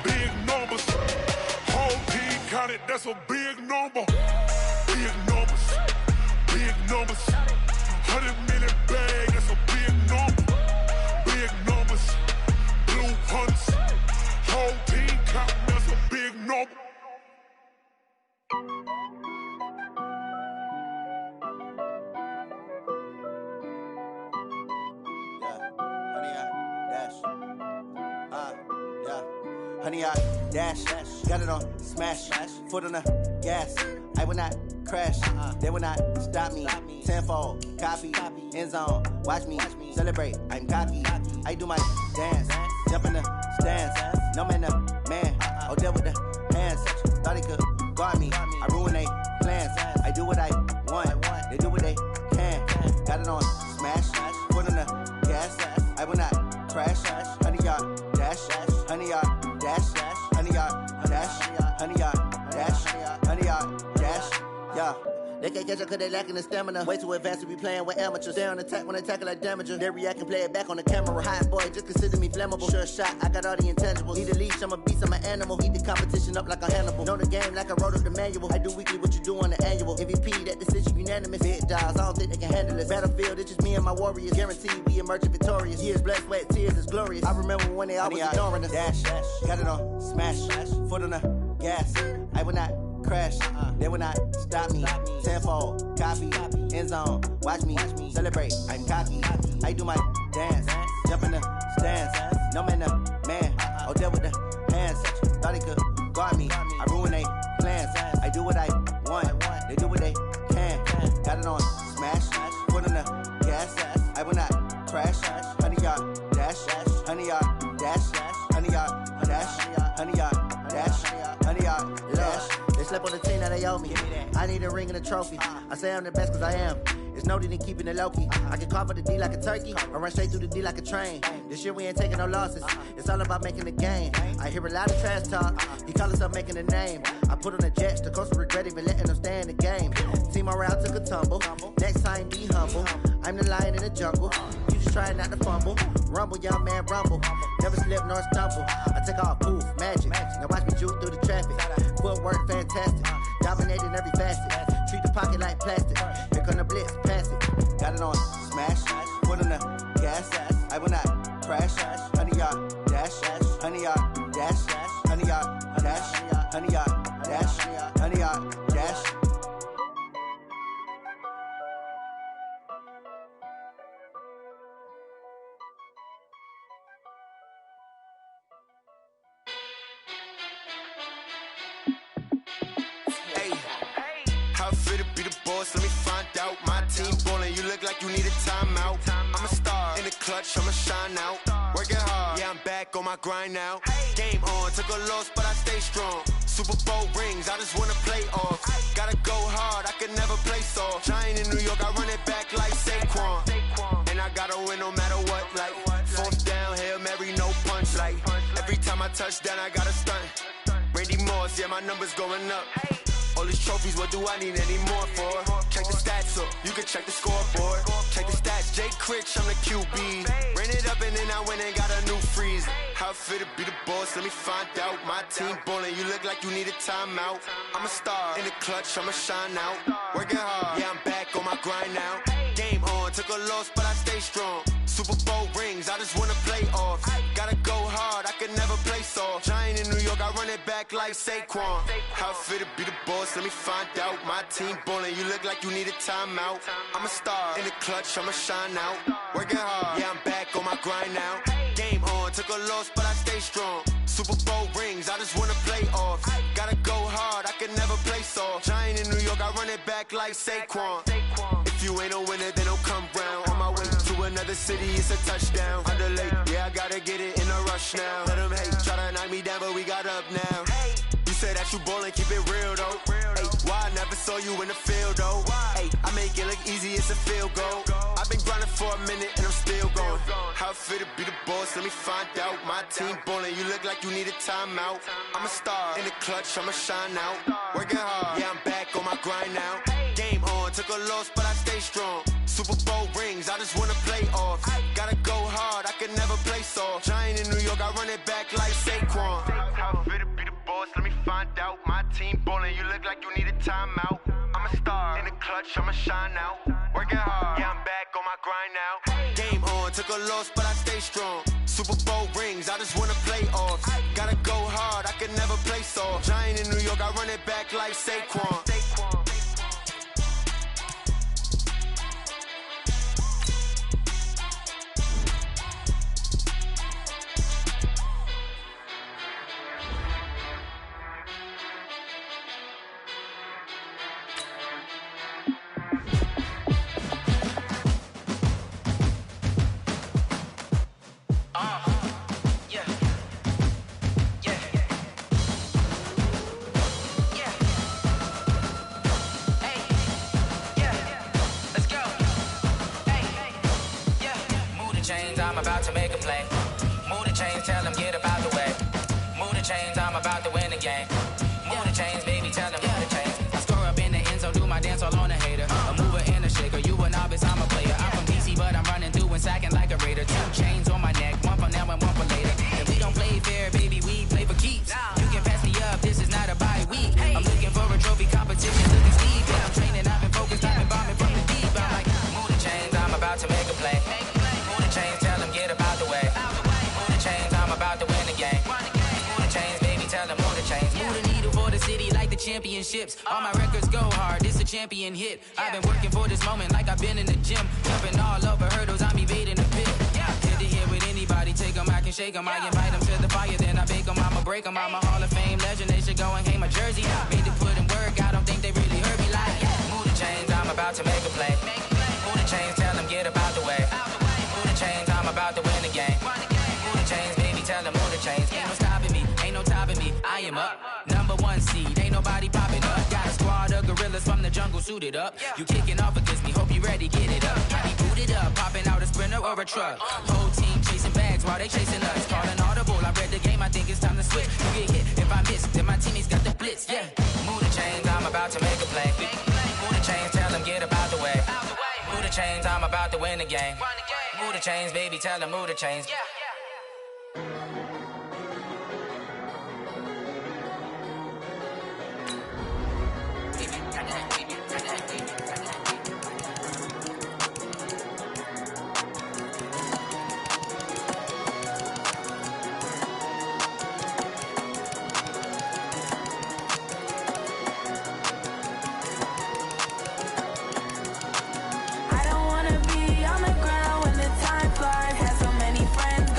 F: big numbers. Whole team counted, that's a big number. Big numbers, big numbers. 100-minute bag, that's a big number. Big numbers, blue hunts. Whole team counting, that's a big number.
H: Honey, I dash, got it on smash, foot on the gas. I will not crash, they will not stop me. Tenfold, copy, end zone, watch me celebrate. I'm cocky, I do my dance, jump in the stands. No man, the man, oh, deal with the hands. Thought he could guard me, I ruin they plans. I do what I want, they do what they can. Got it on smash, foot on the gas. I will not crash, honey, y'all dash, honey, y'all dash, honey, y'all dash, honey, y'all dash, honey, y'all dash, yeah. They can't catch up cause they lacking the stamina. Way too advanced to be playing with amateurs. Stay on attack when I tackle like damager. They react and play it back on the camera. Hot boy, just consider me flammable. Sure shot, I got all the intangibles. Need a leash, I'm a beast, I'm an animal. Eat the competition up like a Hannibal. Know the game like I wrote up the manual. I do weekly what you do on the annual. MVP, that decision unanimous. Big dials, I don't think they can handle it. Battlefield, it's just me and my warriors. Guaranteed we emerging victorious. Years, blood, sweat, tears, it's glorious. I remember when they always ignoring us. Dash, got it on smash, foot on the gas. I will not crash, they will not stop me. Tenfold, copy, end zone, watch me celebrate. I'm cocky, I do my dance, jump in the stands. No man, the man, oh, deal with the hands. Thought he could guard me, I ruin they plans. I do what I want, they do what they can. Got it on smash, foot on the gas. I will not crash, honey, y'all dash, honey, y'all dash, honey, y'all dash, honey, y'all dash, honey, y'all dash. They slept on the team that they owe me. I need a ring and a trophy. I say I'm the best cause I am. It's no need in keeping it low-key. I can carve up the D like a turkey or run straight through the D like a train. This year we ain't taking no losses. It's all about making the game. I hear a lot of trash talk. He call himself making a name. I put on the jets. The coach will regret even letting them stay in the game. Team around took a tumble. Next time be humble. I'm the lion in the jungle. You just trying not to fumble. Rumble, young man, rumble. Never slip nor stumble. I take off, poof, magic. Now watch me juke through the traffic. Footwork fantastic. Dominating every facet. Treat the pocket like plastic. Here come the blitz, pass it. Got it on smash. Foot on the gas. I will not crash. Honey, y'all dash. Honey, y'all dash. Honey, y'all dash. Honey, y'all dash. Honey, y'all dash.
I: Let me find out. My team ballin', you look like you need a timeout. I'm a star,
A: clutch, I'ma shine out. Working hard, yeah, I'm back on my grind now. Game on, took a loss, but I stay strong. Super Bowl rings, I just wanna play off. Gotta go hard, I can never play soft. Giant in New York, I run it back like Saquon. And I gotta win no matter what, like fourth down, Hail Mary, no punch. Like every time I touch down, I gotta stunt. Randy Moss, yeah, my numbers going up. All these trophies, what do I need any more for? Check the stats up, you can check the scoreboard. Check the stats, Jay Critch, I'm the QB. Ran it up and then I went and got a new freeze. How it feel to be the boss, let me find out. My team ballin', you look like you need a timeout. I'm a star, in the clutch, I'ma shine out. Working hard, yeah, I'm back on my grind now. Game on, took a loss, but I stay strong. Super Bowl rings, I just wanna play off. Gotta go hard, I can never play soft. Giant in New York, I run it back like Saquon. How it feel to be the boss, let me find out. My team ballin', you look like you need a timeout. I'm a star, in the clutch, I'ma shine out. Working hard, yeah, I'm back on my grind now. Game on, took a loss, but I stay strong. Super Bowl rings, I just wanna play off. Gotta go hard, I can never play soft. Giant in New York, I run it back like Saquon. If you ain't a winner, then don't come round. On my way to another city, it's a touchdown. Underlay, yeah, I gotta get it in a rush now. Let them hate, try to knock me down, but we got up now. You say that you ballin', keep it real though. Hey, why I never saw you in the field though? Hey, I make it look easy, it's a field goal. I've been grinding for a minute and I'm still going. How it feel to be the boss, let me find out. My team ballin', you look like you need a timeout. I'm a star, in the clutch, I'ma shine out. Working hard, yeah, I'm back on my grind now. Game on, took a loss, but I stay strong. Super Bowl rings, I just wanna play off. Gotta go hard, I can never play soft. Giant in New York, I run it back like Saquon. How it feel to be the boss, let me find out. My team ballin', you look like you need a timeout. I'm a star, in the clutch, I'ma shine out. Working hard, yeah, I'm back on my grind now. Game on, took a loss, but I stay strong. Super Bowl rings, I just wanna play off. Gotta go hard, I can never play soft. Giant in New York, I run it back like Saquon.
I: I'm about to make a play. Move the chains, tell them get about the way. Move the chains, I'm about to win the game. Move the chains, baby, tell them move the chains. I score up in the end zone, do my dance all on a hater. A mover and a shaker, you a novice, I'm a player. I'm from DC, but I'm running through and sacking like a raider. 2 chains on my neck, one for now and one for later. And we don't play fair, baby, we play for keeps. You can pass me up, this is not a bye week. I'm looking for a trophy competition, looking steep. Yeah, I'm training, I've been focused, I've been bombing from the deep. I'm like, move the chains, I'm about to make a play. Move the chains, tell them get about the way. Move the chains, I'm about to win the game. Move the chains, baby, tell them move the chains. Move the needle for the city like the championships. All my records go hard, this a champion hit. I've been working for this moment like I've been in the gym. Jumping all over hurdles, I'm evading the pit. Hit to hit with anybody, take them, I can shake them. I invite them to the fire, then I bake them, I'ma break them. I'm a Hall of Fame legend, they should go and hang my jersey. Made to put in work, I don't think they really heard me like. Move the chains, I'm about to make a play. Move the chains, tell them get about the way. Move the chains, I'm about to win the game. Move the chains, baby, tell them move the chains. Ain't no stopping me, ain't no topping me. I am up, #1 seed, ain't nobody popping up. Got a squad of gorillas from the jungle suited up. You kicking off against me, hope you ready, get it up. Got me booted up, popping out a Sprinter or a truck. Whole team chasing bags while they chasing us. Calling audible, I read the game, I think it's time to switch. You get hit if I miss, then my teammates got the blitz, yeah. Move the chains, I'm about to make a play. Move the chains, tell them get about the way. Move the chains, I'm about to win the game. Move the chains, baby, tell them move the chains.
J: I don't wanna be on the ground when the time flies. Had so many friends,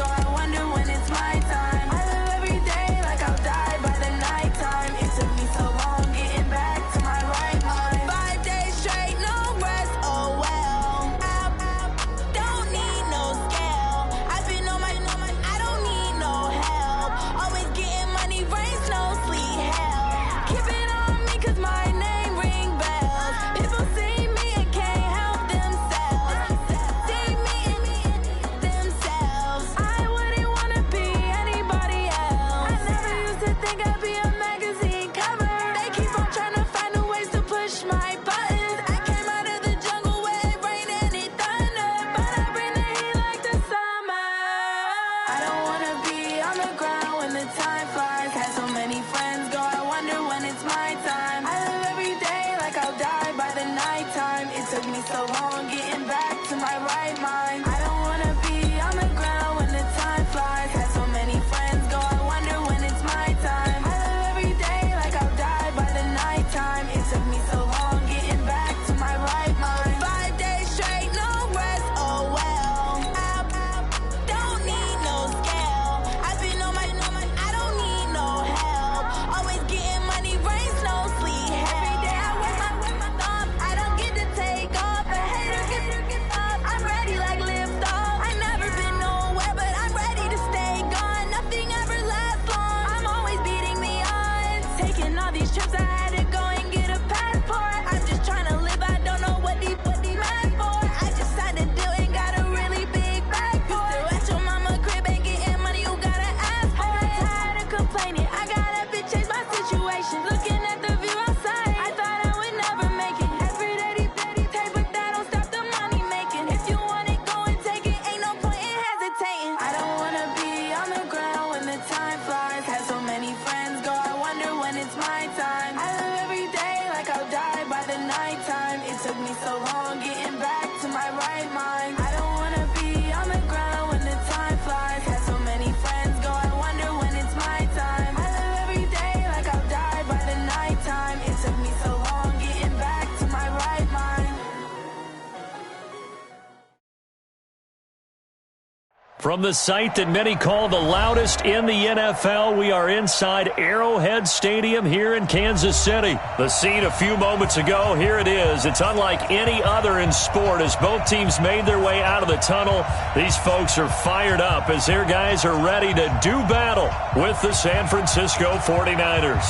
B: From the site that many call the loudest in the NFL, we are inside Arrowhead Stadium here in Kansas City. The scene a few moments ago, here it is. It's unlike any other in sport as both teams made their way out of the tunnel. These folks are fired up as their guys are ready to do battle with the San Francisco 49ers.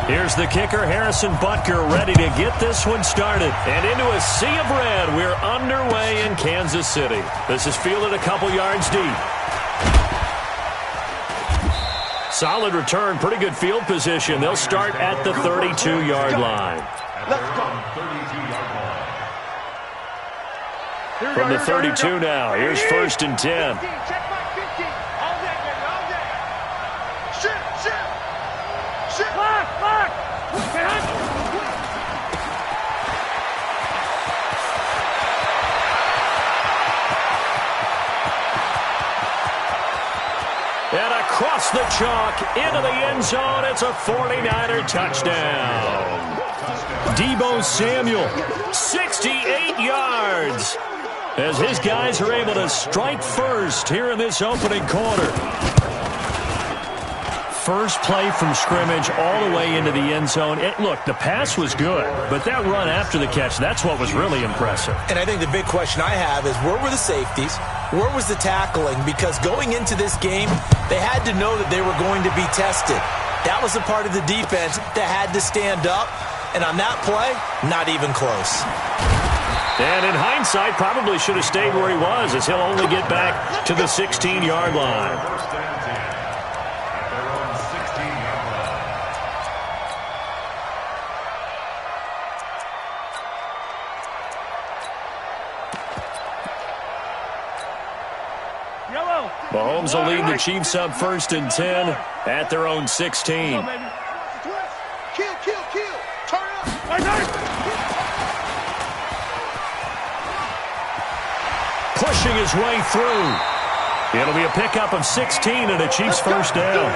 B: Here's the kicker, Harrison Butker, ready to get this one started. And into a sea of red, we're underway in Kansas City. This is fielded a couple yards deep. Solid return, pretty good field position. They'll start at the 32-yard line. From the 32 now, here's 1st and 10. And across the chalk, into the end zone, it's a 49er touchdown. Deebo Samuel, 68 yards, as his guys are able to strike first here in this opening quarter. First play from scrimmage all the way into the end zone. Look, the pass was good, but that run after the catch, that's what was really impressive.
C: And I think the big question I have is where were the safeties? Where was the tackling? Because going into this game, they had to know that they were going to be tested. That was a part of the defense that had to stand up. And on that play, not even close.
B: And in hindsight, probably should have stayed where he was as he'll only get back to the 16-yard line. Mahomes will lead the Chiefs up 1st and 10 at their own 16. Pushing his way through. It'll be a pickup of 16 and a Chiefs first down.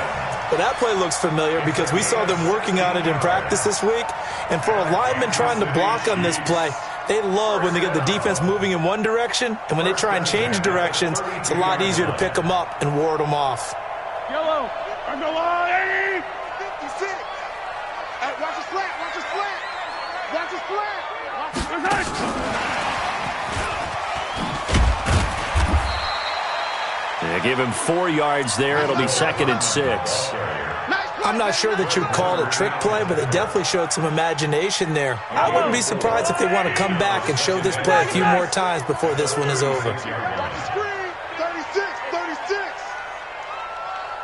C: Well, that play looks familiar because we saw them working on it in practice this week. And for a lineman trying to block on this play, they love when they get the defense moving in one direction, and when they try and change directions, it's a lot easier to pick them up and ward them off.
E: Yellow, on the line, 56. Watch his flat, watch his flat. Watch his flat.
B: They give him 4 yards there. It'll be 2nd and 6.
C: I'm not sure that you'd call it a trick play, but they definitely showed some imagination there. I wouldn't be surprised if they want to come back and show this play a few more times before this one is over.
E: 36,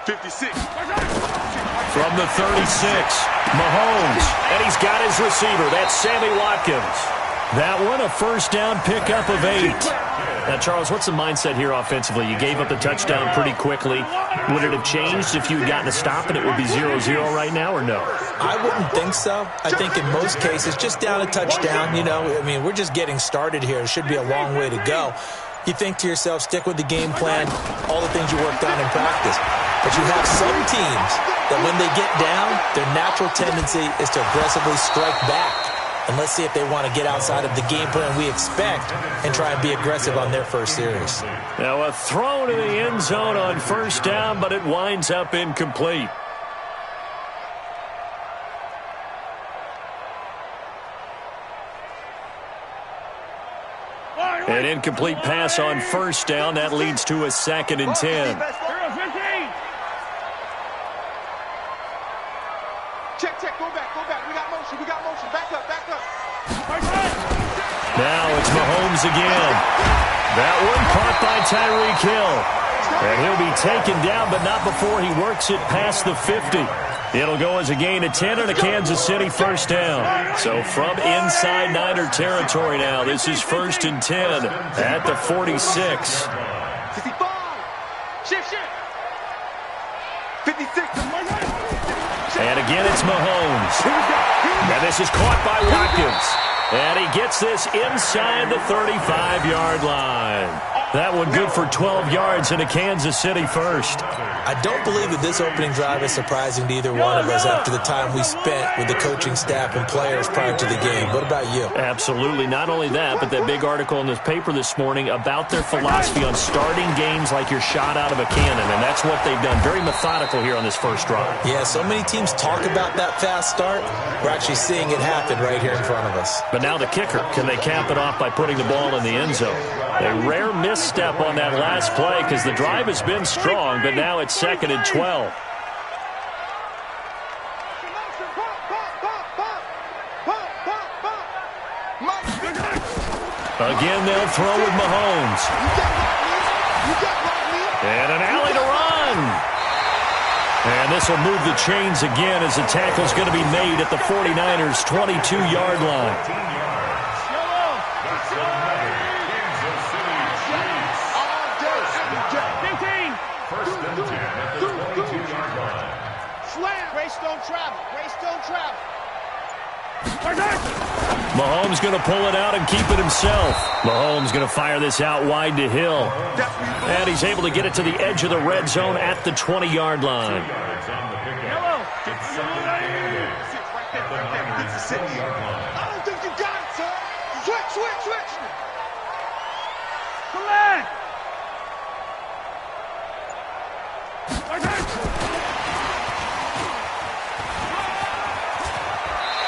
E: 56.
B: From the 36, Mahomes, and he's got his receiver. That's Sammy Watkins. That one, a first down pickup of 8. Now, Charles, what's the mindset here offensively? You gave up the touchdown pretty quickly. Would it have changed if you had gotten a stop and it would be 0-0 right now, or no?
C: I wouldn't think so. I think in most cases, just down a touchdown, you know, I mean, we're just getting started here. It should be a long way to go. You think to yourself, stick with the game plan, all the things you worked on in practice. But you have some teams that when they get down, their natural tendency is to aggressively strike back. And let's see if they want to get outside of the game plan we expect and try and be aggressive on their first series.
B: Now a throw to the end zone on first down, but it winds up incomplete. An incomplete pass on first down. That leads to a 2nd and 10.
E: Check, go back. We got motion. Back up.
B: Now it's Mahomes again. That one caught by Tyreek Hill. And he'll be taken down, but not before he works it past the 50. It'll go as a gain of 10 and a Kansas City first down. So from inside Niner territory now, this is 1st and 10 at the 46.
E: 55. Shift. 56.
B: And again, it's Mahomes. Now this is caught by Watkins. And he gets this inside the 35-yard line. That one good for 12 yards into Kansas City first.
C: I don't believe that this opening drive is surprising to either one of us after the time we spent with the coaching staff and players prior to the game. What about you?
B: Absolutely. Not only that, but that big article in the paper this morning about their philosophy on starting games like you're shot out of a cannon, and that's what they've done. Very methodical here on this first drive.
C: Yeah, so many teams talk about that fast start. We're actually seeing it happen right here in front of us.
B: But now the kicker. Can they cap it off by putting the ball in the end zone? A rare misstep on that last play because the drive has been strong, but now it's 2nd and 12. Again, they'll throw with Mahomes. And an alley to run. And this will move the chains again as the tackle is going to be made at the 49ers' 22-yard line. Mahomes going to pull it out and keep it himself. Mahomes going to fire this out wide to Hill. And he's able to get it to the edge of the red zone at the 20-yard line.
E: I don't think you got it, sir. Switch. Come on.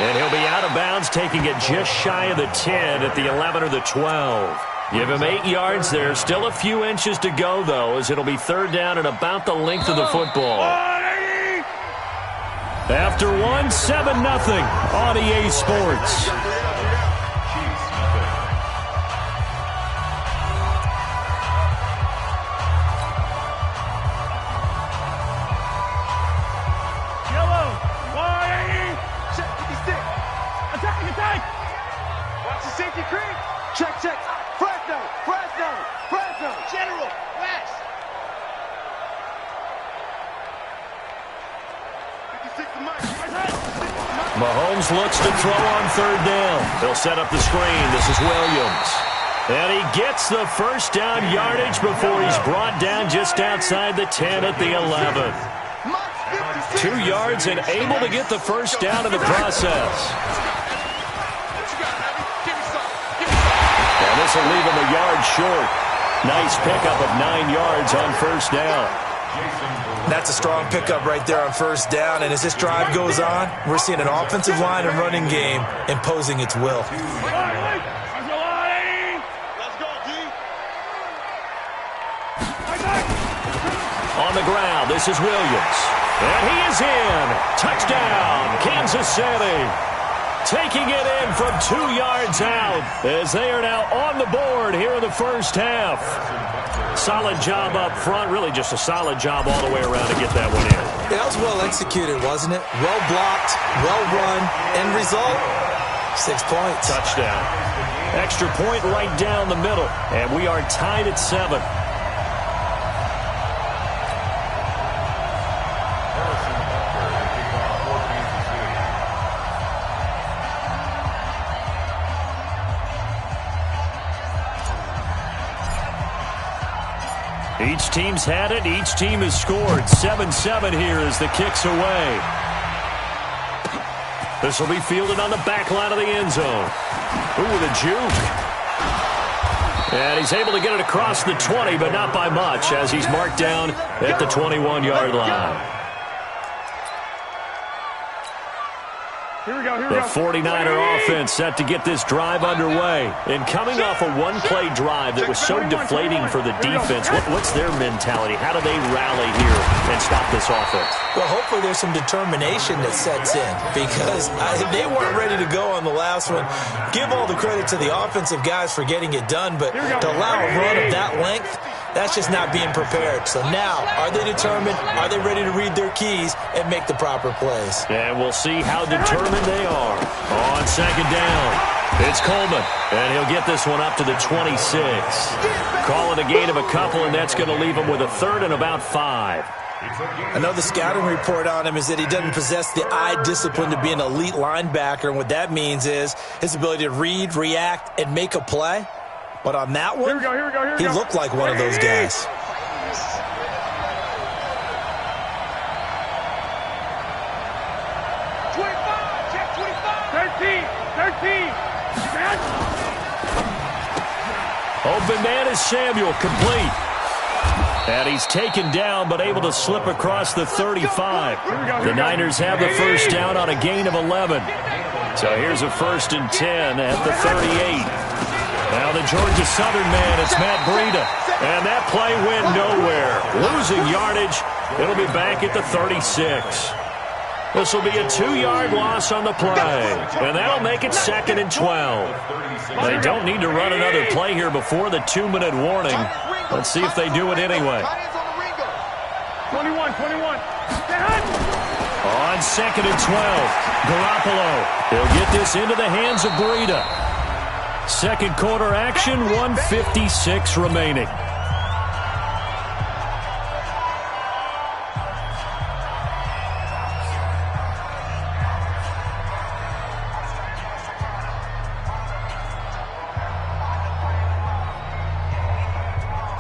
B: And he'll be out of bounds, taking it just shy of the 10 at the 11 or the 12. Give him 8 yards there. Still a few inches to go, though, as it'll be 3rd down and about the length of the football. After 1, 7-0 on EA Sports.
E: Check. Fresno. General, West. 56 to Mike.
B: Mahomes looks to throw on 3rd down. They'll set up the screen. This is Williams. And he gets the first down yardage before he's brought down just outside the 10 at the 11. 2 yards and able to get the first down in the process. And this will leave him a yard short. Nice pickup of 9 yards on 1st down.
C: That's a strong pickup right there on 1st down. And as this drive goes on, we're seeing an offensive line and running game imposing its will.
B: On the ground, this is Williams. And he is in. Touchdown, Kansas City. Taking it in from 2 yards out as they are now on the board here in the first half. Solid job up front. Really just a solid job all the way around to get that one in.
C: Yeah, that was well executed, wasn't it? Well blocked, well run. End result, 6 points.
B: Touchdown. Extra point right down the middle. And we are tied at 7. Each team's had it. Each team has scored. 7-7 here as the kick's away. This will be fielded on the back line of the end zone. Ooh, the juke. And he's able to get it across the 20, but not by much as he's marked down at the 21-yard line. The 49er offense set to get this drive underway. And coming off a one-play drive that was so deflating for the defense, what's their mentality? How do they rally here and stop this offense?
C: Well, hopefully there's some determination that sets in because they weren't ready to go on the last one. Give all the credit to the offensive guys for getting it done, but to allow a run of that length, that's just not being prepared. So now, are they determined? Are they ready to read their keys and make the proper plays?
B: And we'll see how determined they are. On 2nd down, it's Coleman. And he'll get this one up to the 26. Call it a gain of a couple, and that's going to leave him with a 3rd and about 5.
C: I know the scouting report on him is that he doesn't possess the eye discipline to be an elite linebacker. And what that means is his ability to read, react, and make a play. But on that one, he looked like one of those guys.
B: Open man is Samuel, complete. And he's taken down, but able to slip across the 35. The Niners have the first down on a gain of 11. So here's a 1st and 10 at the 38. Now the Georgia Southern man, it's Matt Breida. And that play went nowhere. Losing yardage. It'll be back at the 36. This will be a 2-yard loss on the play. And that'll make it 2nd and 12. They don't need to run another play here before the 2-minute warning. Let's see if they do it anyway.
E: 21.
B: On 2nd and 12, Garoppolo. He'll get this into the hands of Breida. Second quarter action, 1:56 remaining.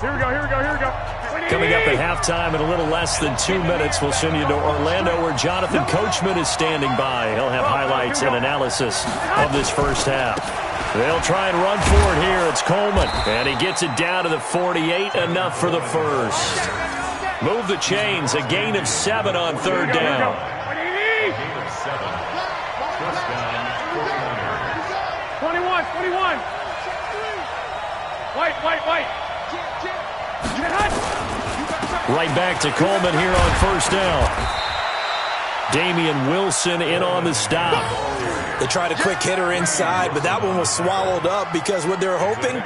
E: Here we go.
B: Coming up at halftime in a little less than 2 minutes, we'll send you to Orlando where Jonathan Coachman is standing by. He'll have highlights and analysis of this first half. They'll try and run for it here. It's Coleman, and he gets it down to the 48, enough for the first. Move the chains, a gain of 7 on 3rd down.
D: Gain of 7. First down, 49ers.
E: 21. White.
B: Right back to Coleman here on 1st down. Damian Wilson in on the stop.
C: They tried a quick hitter inside, but that one was swallowed up because what they're hoping,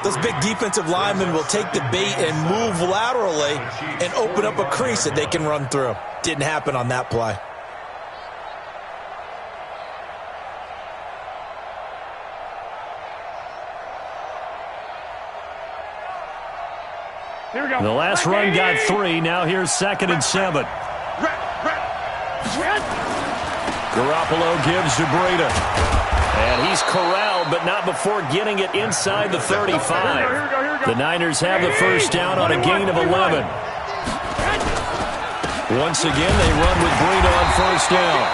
C: those big defensive linemen will take the bait and move laterally and open up a crease that they can run through. Didn't happen on that play.
E: Here we go.
B: The last run got 3. Now here's 2nd and 7. Garoppolo gives to Breida. And he's corralled, but not before getting it inside the 35. The Niners have the first down on a gain of 11. Once again, they run with Breida on 1st down.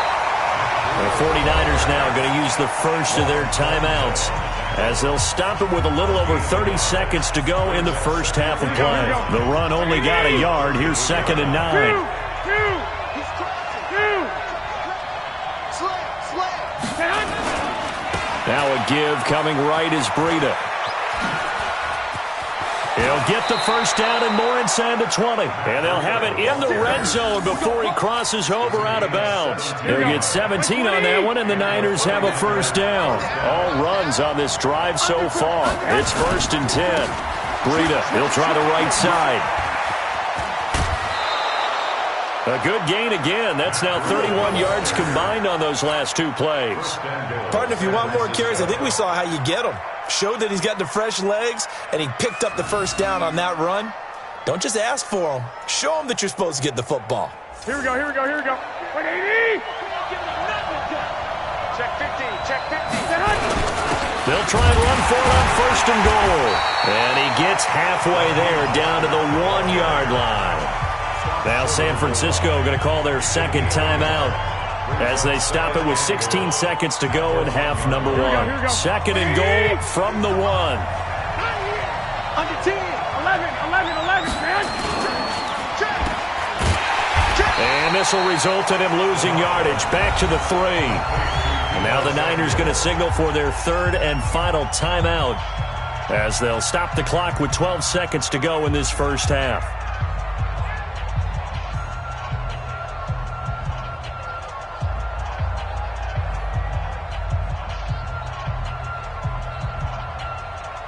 B: The 49ers now going to use the first of their timeouts as they'll stop it with a little over 30 seconds to go in the first half of play. The run only got a yard. Here's 2nd and 9. Now a give coming right is Breida. He'll get the first down and more inside the 20. And they'll have it in the red zone before he crosses over out of bounds. They'll get 17 on that one, and the Niners have a first down. All runs on this drive so far. It's 1st and 10. Breida, he'll try the right side. A good gain again. That's now 31 yards combined on those last 2 plays.
C: Partner, if you want more carries, I think we saw how you get them. Showed that he's got the fresh legs, and he picked up the first down on that run. Don't just ask for him. Show him that you're supposed to get the football.
E: Here we go. 180. Check 50.
B: They'll try and run for it on 1st and goal. And he gets halfway there down to the 1-yard line. Now San Francisco going to call their 2nd timeout as they stop it with 16 seconds to go in half number 1. 2nd and goal from the 1.
E: Under 10, 11, man.
B: And this will result in him losing yardage back to the 3. And now the Niners going to signal for their 3rd and final timeout as they'll stop the clock with 12 seconds to go in this first half.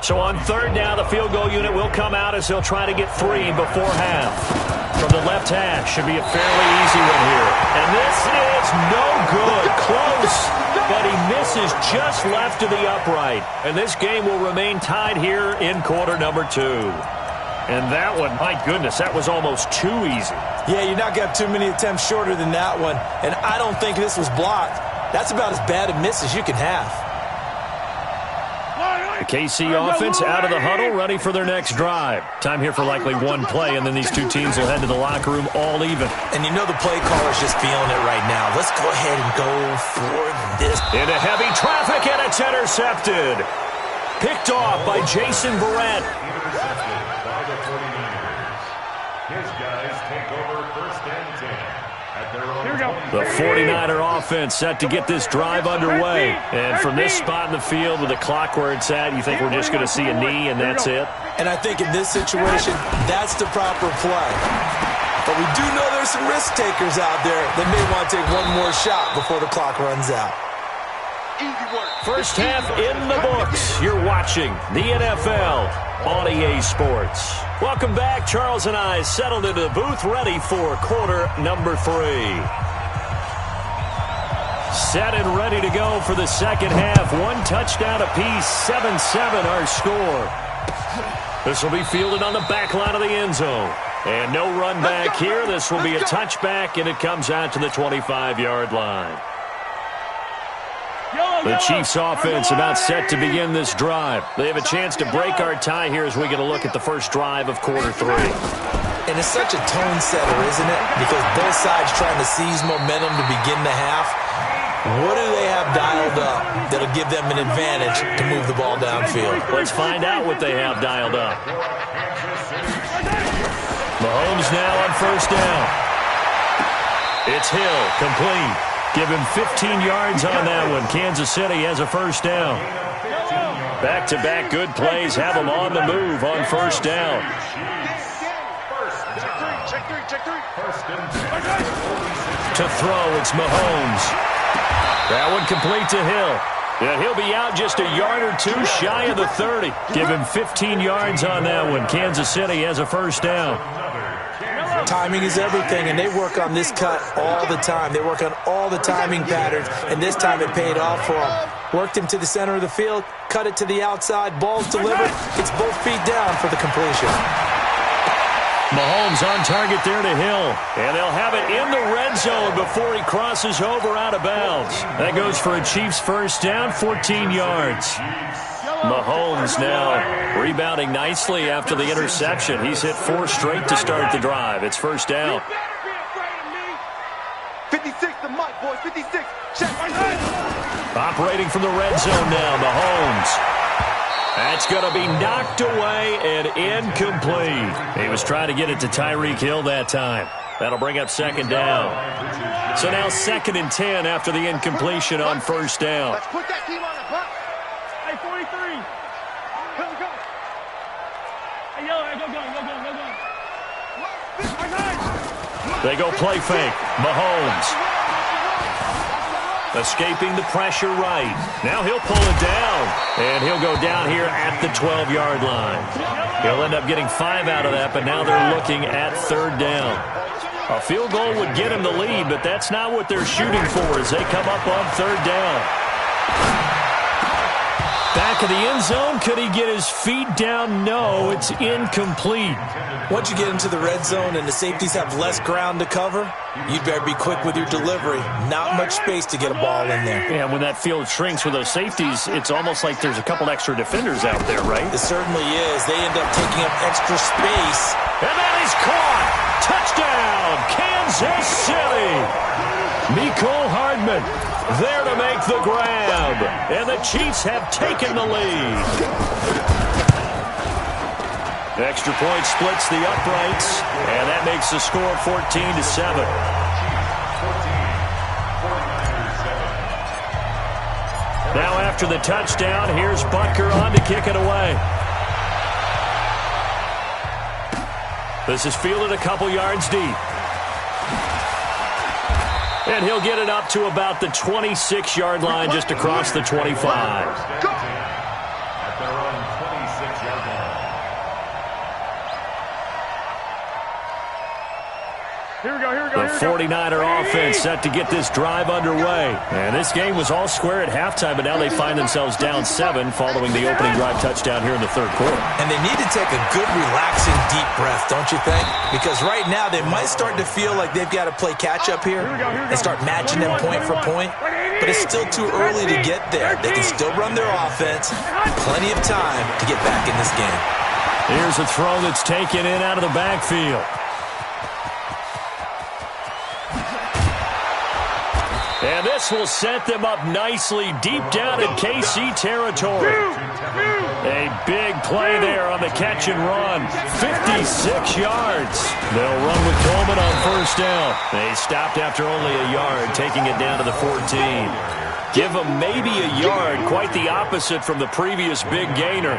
B: So on 3rd down, the field goal unit will come out as they'll try to get 3 before half. From the left hash, should be a fairly easy one here. And this is no good. Close, but he misses just left to the upright. And this game will remain tied here in quarter number 2. And that one, my goodness, that was almost too easy.
C: Yeah, you're not going to have too many attempts shorter than that one. And I don't think this was blocked. That's about as bad a miss as you can have.
B: The KC offense out of the huddle, ready for their next drive. Time here for likely one play, and then these two teams will head to the locker room all even.
C: And you know the play caller's just feeling it right now. Let's go ahead and go for this.
B: Into heavy traffic, and it's intercepted. Picked off by Jason Barrett.
D: Intercepted by the 49ers. His guys take over first and 10 at their own. Here we go.
B: The 49er offense set to get this drive underway. And from this spot in the field with the clock where it's at, you think we're just going to see a knee and that's it?
C: And I think in this situation, that's the proper play. But we do know there's some risk takers out there that may want to take one more shot before the clock runs out.
B: First half in the books. You're watching the NFL on EA Sports. Welcome back. Charles and I settled into the booth, ready for quarter number 3. Set and ready to go for the second half. One touchdown apiece, 7-7 our score. This will be fielded on the back line of the end zone. And no run back here. This will be a touchback, and it comes out to the 25-yard line. The Chiefs offense about set to begin this drive. They have a chance to break our tie here as we get a look at the first drive of quarter 3.
C: And it's such a tone setter, isn't it? Because both sides trying to seize momentum to begin the half. What do they have dialed up that'll give them an advantage to move the ball downfield?
B: Let's find out what they have dialed up. Mahomes now on first down. It's Hill, complete. Give him 15 yards on that one. Kansas City has a first down. Back-to-back good plays have them on the move on first down. To throw, it's Mahomes. That one complete to Hill. And he'll be out just a yard or two shy of the 30. Give him 15 yards on that one. Kansas City has a first down.
C: Timing is everything, and they work on this cut all the time. They work on all the timing patterns, and this time it paid off for them. Worked him to the center of the field, cut it to the outside, ball's delivered. It's both feet down for the completion.
B: Mahomes on target there to Hill, and they'll have it in the red zone before he crosses over out of bounds. That goes for a Chiefs first down, 14 yards. Mahomes now rebounding nicely after the interception. He's hit 4 straight to start the drive. It's first down.
E: 56, the mic, boys, 56. Check.
B: Operating from the red zone now, Mahomes. That's going to be knocked away and incomplete. He was trying to get it to Tyreek Hill that time. That'll bring up second down. So now 2nd and 10 after the incompletion on first down.
E: Let's put that team on the clock. Hey, 43. Go. Hey, yo, go.
B: They go play fake. Mahomes. Escaping the pressure right. Now he'll pull it down. And he'll go down here at the 12-yard line. He'll end up getting 5 out of that, but now they're looking at third down. A field goal would get him the lead, but that's not what they're shooting for as they come up on third down. Back of the end zone. Could he get his feet down? No, it's incomplete.
C: Once you get into the red zone and the safeties have less ground to cover, you'd better be quick with your delivery. Not much space to get a ball in there.
B: Yeah, when that field shrinks with those safeties, it's almost like there's a couple extra defenders out there, right?
C: It certainly is. They end up taking up extra space.
B: And that is caught. Touchdown, Kansas City. Mecole Hardman there to make the grab. And the Chiefs have taken the lead. Extra point splits the uprights, and that makes the score 14-7. Now after the touchdown, here's Butker on to kick it away. This is fielded a couple yards deep. And he'll get it up to about the 26-yard line, just across the 25.
D: At their own 26-yard line.
E: Here we go.
B: The 49er offense set to get this drive underway. And this game was all square at halftime, but now they find themselves down 7 following the opening drive touchdown here in the third quarter.
C: And they need to take a good, relaxing, deep breath, don't you think? Because right now they might start to feel like they've got to play catch-up here and start matching them point for point. but it's still too early to get there. They can still run their offense. Plenty of time to get back in this game.
B: Here's a throw that's taken in out of the backfield. And this will set them up nicely deep down in KC territory. A big play there on the catch and run. 56 yards. They'll run with Coleman on first down. They stopped after only a yard, taking it down to the 14. Give them maybe a yard, quite the opposite from the previous big gainer.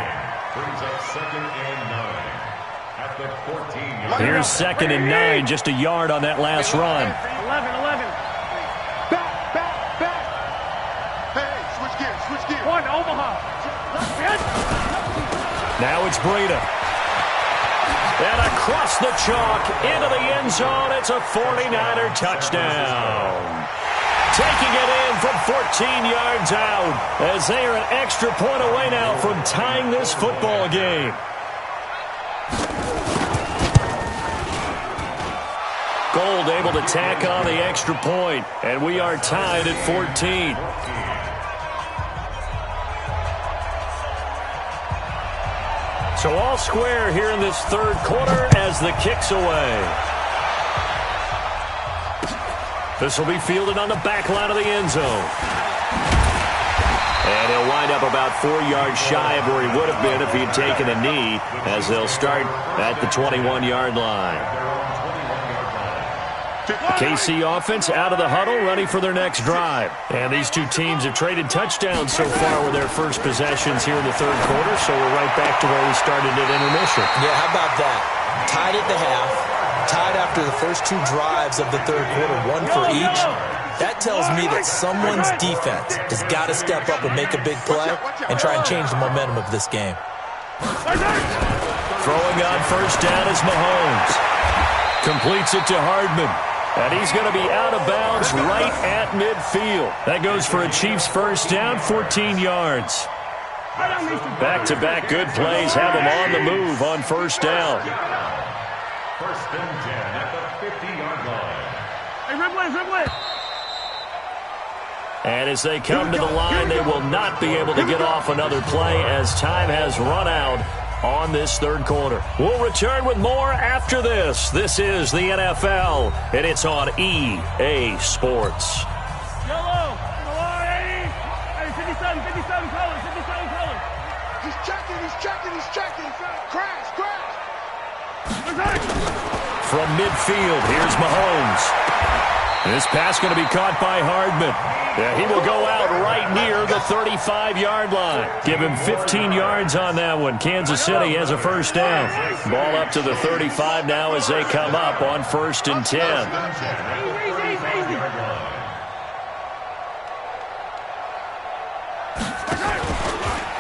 B: Here's 2nd and 9, just a yard on that last run.
E: 11. One, Omaha.
B: Now it's Breida. And across the chalk, into the end zone, it's a 49er touchdown. Taking it in from 14 yards out, as they are an extra point away now from tying this football game. Gold able to tack on the extra point, and we are tied at 14. So all square here in this third quarter as the kick's away. This will be fielded on the back line of the end zone. And he'll wind up about 4 yards shy of where he would have been if he had taken a knee, as they'll start at the 21-yard line. KC offense out of the huddle, ready for their next drive. And these two teams have traded touchdowns so far with their first possessions here in the third quarter, so we're right back to where we started at intermission.
C: Yeah, how about that? Tied at the half, tied after the first 2 drives of the third quarter, 1 for each. That tells me that someone's defense has got to step up and make a big play and try and change the momentum of this game.
B: Throwing on first down is Mahomes. Completes it to Hardman. And he's going to be out of bounds right at midfield. That goes for a Chiefs first down, 14 yards. Back-to-back good plays have them on the move on first down.
D: First and 10 at the 50-yard line.
E: Hey, Ripley.
B: And as they come to the line, they will not be able to get off another play as time has run out on this third quarter. We'll return with more after this. This is the NFL, and it's on EA Sports.
E: Yellow. 57 colors. He's checking. Crash.
B: From midfield, here's Mahomes. This pass going to be caught by Hardman. Yeah, he will go out right near the 35-yard line. Give him 15 yards on that one. Kansas City has a first down. Ball up to the 35 now as they come up on 1st and 10.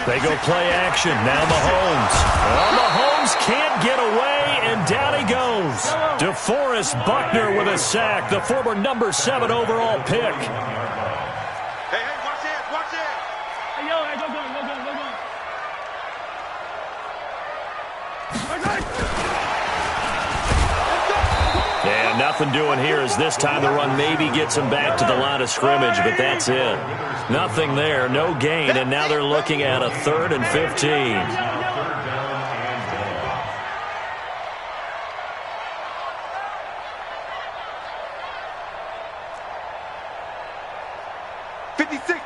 B: They go play action. Now Mahomes. Well, Mahomes can't get away, and down he goes. DeForest Buckner with a sack, the former number 7 overall pick.
E: Hey, watch it. Hey, yo, go.
B: And nothing doing here as this time the run maybe gets him back to the line of scrimmage, but that's it. Nothing there, no gain, and now they're looking at a 3rd and 15.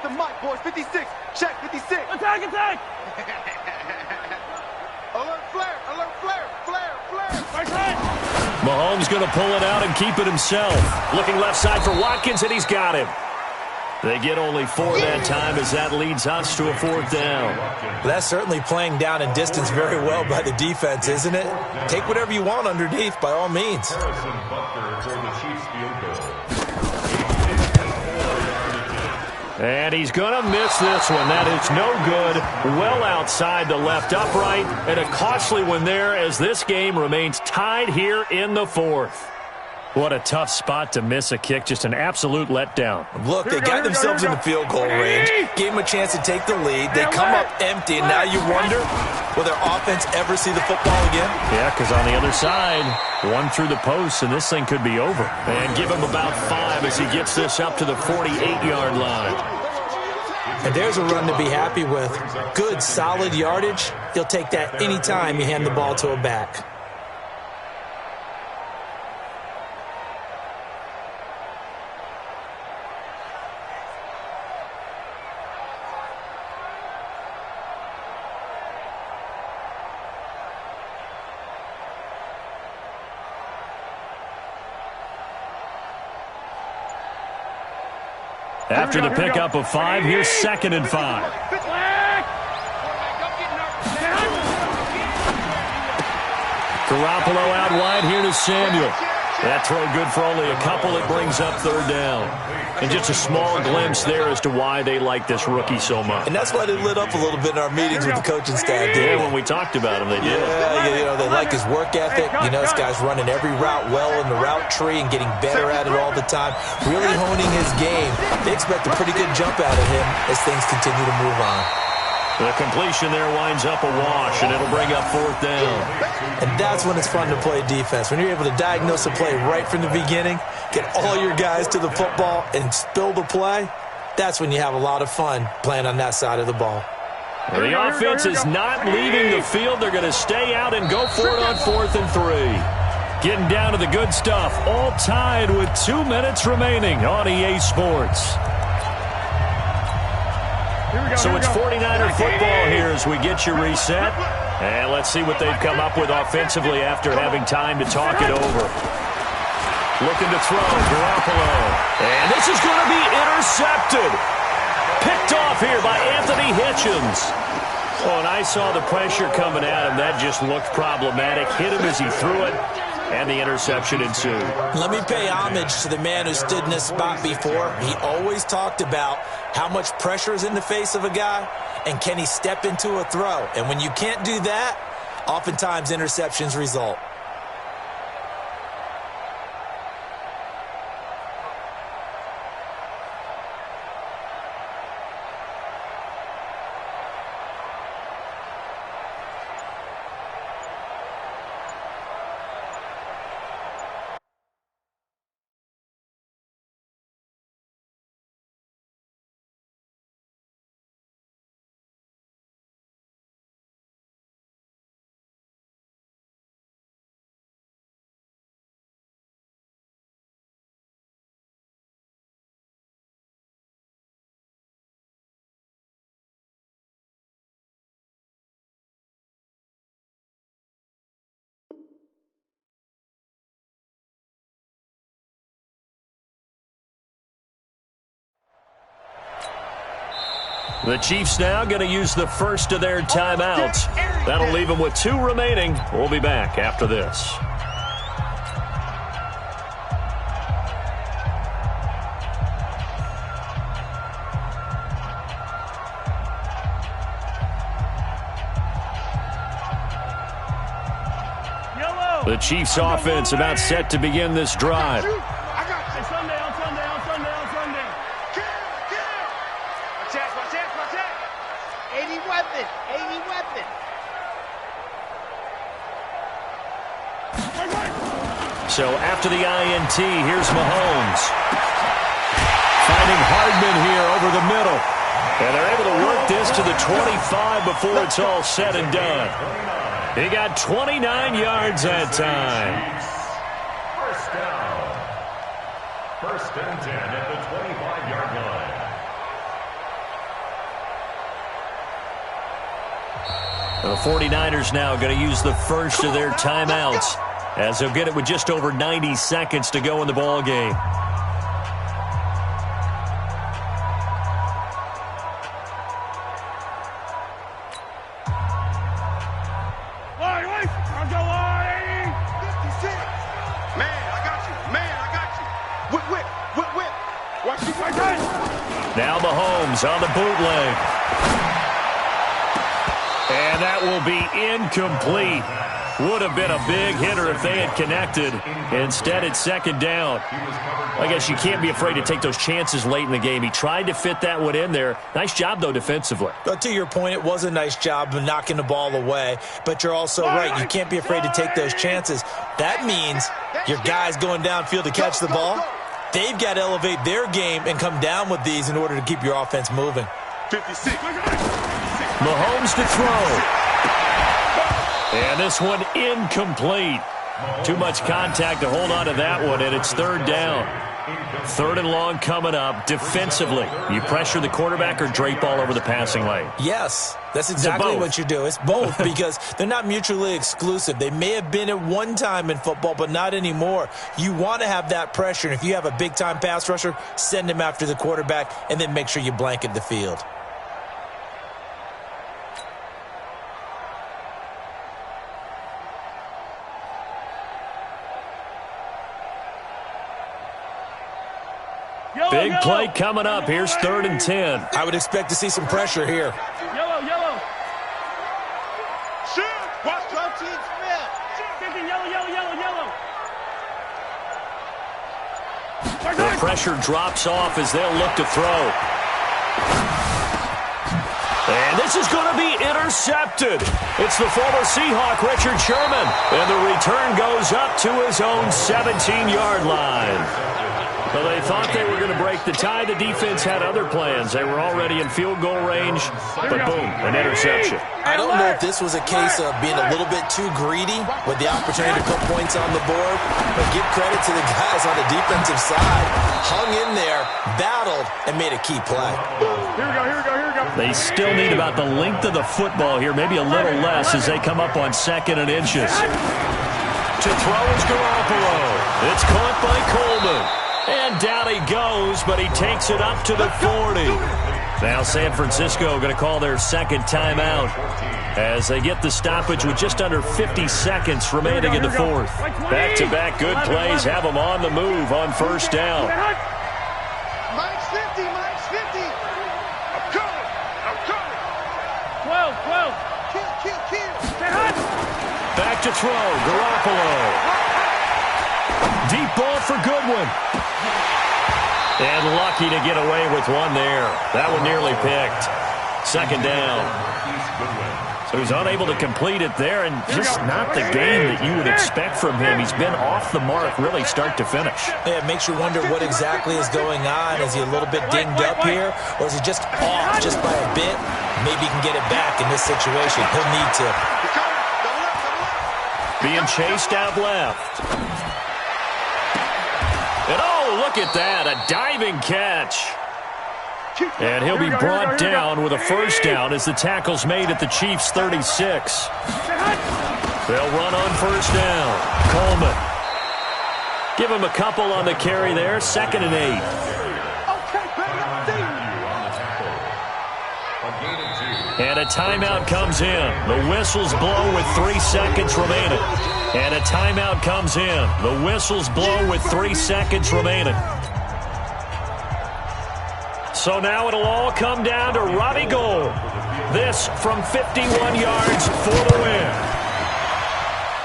E: The mic, boys. 56. Check 56. Attack. Alert flare.
B: Mahomes going to pull it out and keep it himself. Looking left side for Watkins, and he's got him. They get only 4 that time as that leads us to a 4th down.
C: That's certainly playing down in distance very well by the defense, isn't it? Take whatever you want underneath, by all means.
B: And he's going to miss this one. That is no good. Well outside the left upright. And a costly one there as this game remains tied here in the 4th. What a tough spot to miss a kick. Just an absolute letdown.
C: Look, they got themselves in the field goal range, gave them a chance to take the lead. They come up empty, and now you wonder, will their offense ever see the football again?
B: Yeah, because on the other side, one through the post, and this thing could be over. And give him about 5 as he gets this up to the 48-yard line.
C: And there's a run to be happy with. Good, solid yardage. He'll take that any time you hand the ball to a back.
B: After the pickup of 5, here's 2nd and 5. Garoppolo out wide here to Samuel. That throw good for only a couple. It brings up 3rd down. And just a small glimpse there as to why they like this rookie so much.
C: And that's why they lit up a little bit in our meetings with the coaching staff.
B: Yeah, when we talked about him, they did.
C: Yeah, they like his work ethic. This guy's running every route well in the route tree and getting better at it all the time. Really honing his game. They expect a pretty good jump out of him as things continue to move on.
B: The completion there winds up a wash, and it'll bring up 4th down.
C: And that's when it's fun to play defense. When you're able to diagnose a play right from the beginning, get all your guys to the football, and spill the play, that's when you have a lot of fun playing on that side of the ball.
B: Well, the offense is not leaving the field. They're going to stay out and go for it on 4th and 3. Getting down to the good stuff, all tied with 2 minutes remaining on EA Sports. So it's 49er football here as we get you reset. And let's see what they've come up with offensively after having time to talk it over. Looking to throw, Garoppolo. And this is going to be intercepted. Picked off here by Anthony Hitchens. Oh, and I saw the pressure coming at him. That just looked problematic. Hit him as he threw it. And the interception ensued.
C: Let me pay homage to the man who stood in this spot before. He always talked about how much pressure is in the face of a guy, and can he step into a throw. And when you can't do that, oftentimes interceptions result.
B: The Chiefs now going to use the first of their timeouts. That'll leave them with 2 remaining. We'll be back after this. The Chiefs offense about set to begin this drive. So after the INT, here's Mahomes. Finding Hardman here over the middle. And they're able to work this to the 25 before it's all said and done. He got 29 yards that time.
D: First down. 1st and 10 at the 25-yard line.
B: The 49ers now going to use the first of their timeouts, as they'll get it with just over 90 seconds to go in the ball game. Now Mahomes on the bootleg. And that will be incomplete. Would have been a big hitter if they had connected. Instead, it's second down. I guess you can't be afraid to take those chances late in the game. He tried to fit that one in there. Nice job, though, defensively.
C: But to your point, it was a nice job of knocking the ball away. But you're also right. You can't be afraid to take those chances. That means your guys going downfield to catch the ball, they've got to elevate their game and come down with these in order to keep your offense moving.
E: 56.
B: Mahomes to throw. And this one incomplete. Too much contact to hold on to that one, and it's third down. Third and long coming up. Defensively, you pressure the quarterback or drape all over the passing lane?
C: Yes, that's exactly what you do. It's both because they're not mutually exclusive. They may have been at one time in football, but not anymore. You want to have that pressure, and if you have a big-time pass rusher, send him after the quarterback, and then make sure you blanket the field.
B: Big play coming up. Here's 3rd and 10.
C: I would expect to see some pressure here.
E: Yellow. Shoot. Watch drum team spin. Yellow.
B: The pressure drops off as they'll look to throw. And this is going to be intercepted. It's the former Seahawk, Richard Sherman. And the return goes up to his own 17-yard line. So they thought they were going to break the tie. The defense had other plans. They were already in field goal range, but boom, an interception.
C: I don't know if this was a case of being a little bit too greedy with the opportunity to put points on the board, but give credit to the guys on the defensive side. Hung in there, battled, and made a key play.
E: Here we go.
B: They still need about the length of the football here, maybe a little less as they come up on 2nd and inches. To throw is Garoppolo. It's caught by Coleman. And down he goes, but he takes it up to the 40. Now San Francisco going to call their second timeout as they get the stoppage with just under 50 seconds remaining in the fourth. Back-to-back good plays have them on the move on first down.
E: Minus 50. I'm coming. 12. Kill.
B: Back to throw, Garoppolo. Deep ball for Goodwin. And lucky to get away with one there. That one nearly picked. Second down. So he's unable to complete it there, and just not the game that you would expect from him. He's been off the mark really start to finish.
C: Yeah, it makes you wonder what exactly is going on. Is he a little bit dinged up here, or is he just off just by a bit? Maybe he can get it back in this situation. He'll need to.
B: Being chased out left. And oh, look at that, a diving catch. And he'll be brought down with a first down as the tackle's made at the Chiefs' 36. They'll run on first down. Coleman. Give him a couple on the carry there, 2nd and 8. And a timeout comes in. The whistles blow with 3 seconds remaining. And a timeout comes in. The whistles blow with 3 seconds remaining. So now it'll all come down to Robbie Gould. This from 51 yards for the win.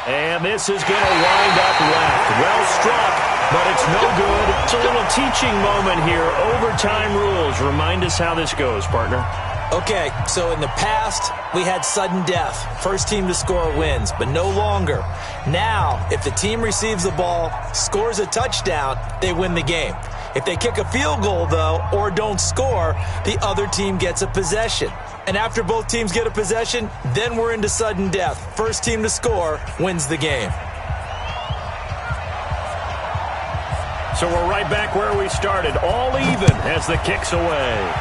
B: And this is going to wind up left. Well struck, but it's no good. It's a little teaching moment here. Overtime rules. Remind us how this goes, partner.
C: Okay, so in the past, we had sudden death. First team to score wins, but no longer. Now, if the team receives the ball, scores a touchdown, they win the game. If they kick a field goal, though, or don't score, the other team gets a possession. And after both teams get a possession, then we're into sudden death. First team to score wins the game.
B: So we're right back where we started. All even as the kick's away.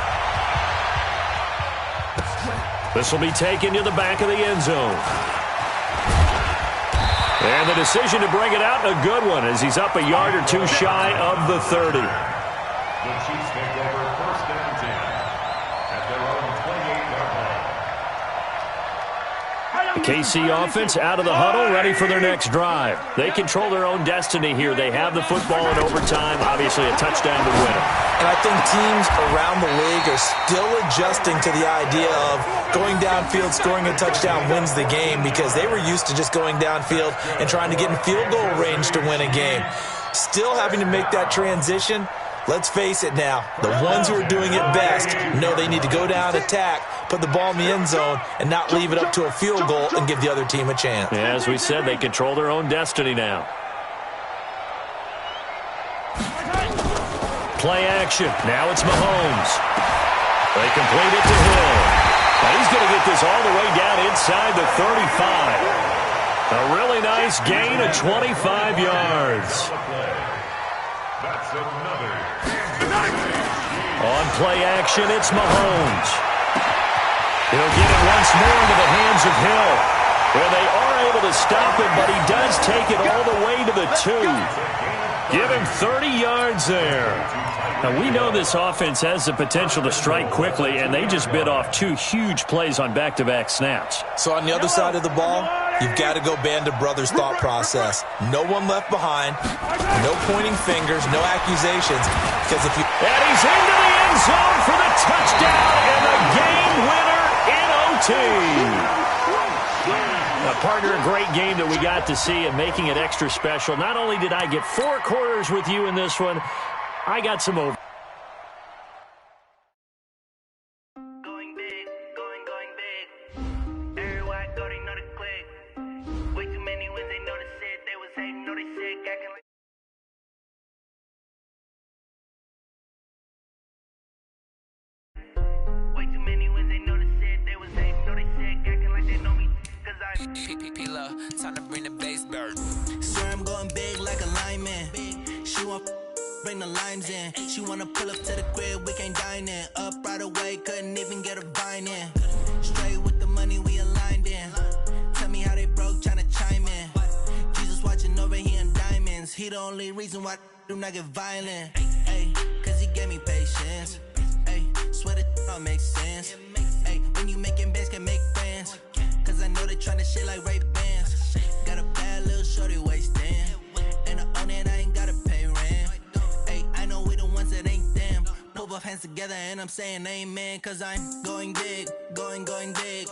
B: This will be taken to the back of the end zone. And the decision to bring it out, a good one, as he's up a yard or two shy of the 30.
D: The Chiefs take over first and 10 at their own 28-yard
B: KC offense out of the huddle, ready for their next drive. They control their own destiny here. They have the football in overtime, obviously a touchdown to win it.
C: And I think teams around the league are still adjusting to the idea of going downfield, scoring a touchdown wins the game, because they were used to just going downfield and trying to get in field goal range to win a game. Still having to make that transition. Let's face it now, the ones who are doing it best know they need to go down, attack, put the ball in the end zone, and not leave it up to a field goal and give the other team a chance.
B: Yeah, as we said, they control their own destiny now. Play action. Now it's Mahomes. They complete it to Hill. Now he's going to get this all the way down inside the 35. A really nice gain of 25 yards.
D: That's another.
B: On play action, it's Mahomes. He'll get it once more into the hands of Hill. Well, they are able to stop him, but he does take it all the way to the 2. Give him 30 yards there. Now, we know this offense has the potential to strike quickly, and they just bit off 2 huge plays on back-to-back snaps.
C: So on the other side of the ball, you've got to go band of brothers thought process. No one left behind, no pointing fingers, no accusations. Because if you...
B: And he's into the end zone for the touchdown and the game winner in OT. Now, partner, a great game that we got to see and making it extra special. Not only did I get 4 quarters with you in this one, I got some over.
J: Going big, going big. Everywhere I go, they know the click. Way too many wins, they know the shit. They was hating, know they sick, acting like. Way too many wins, they know the shit. They was hating, know they sick, acting like they know me. Cause I'm
I: PPP, time to bring the bass bird.
H: Swear I'm going big like a lineman. She want bring the limes in. She wanna pull up to the crib, we can't dine in. Up right away, couldn't even get a vine in. Straight with the money we aligned in. Tell me how they broke, tryna chime in. Jesus watching over here in diamonds. He the only reason why do not get violent. Ay, cause he gave me patience. Ay, swear that all makes sense. Ay, when you making bands, can make friends. Cause I know they tryna shit like Ray Bans. Got a bad little shorty wasting. And I own it, I ain't gotta pay rent. I know we the ones that ain't them. Pull both hands together and I'm saying amen. Cause I'm going big, going big.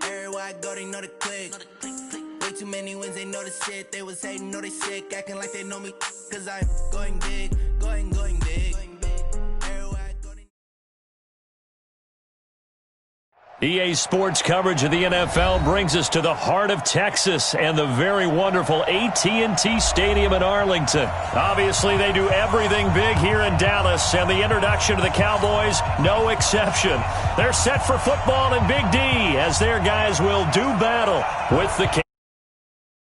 H: Everywhere I go, they know the click. Way too many wins, they know the shit. They was hating, know they sick, acting like they know me. Cause I'm going big, going big. Everywhere I go, they...
B: EA Sports coverage of the NFL brings us to the heart of Texas and the very wonderful AT&T Stadium in Arlington. Obviously, they do everything big here in Dallas, and the introduction to the Cowboys, no exception. They're set for football in Big D as their guys will do battle with the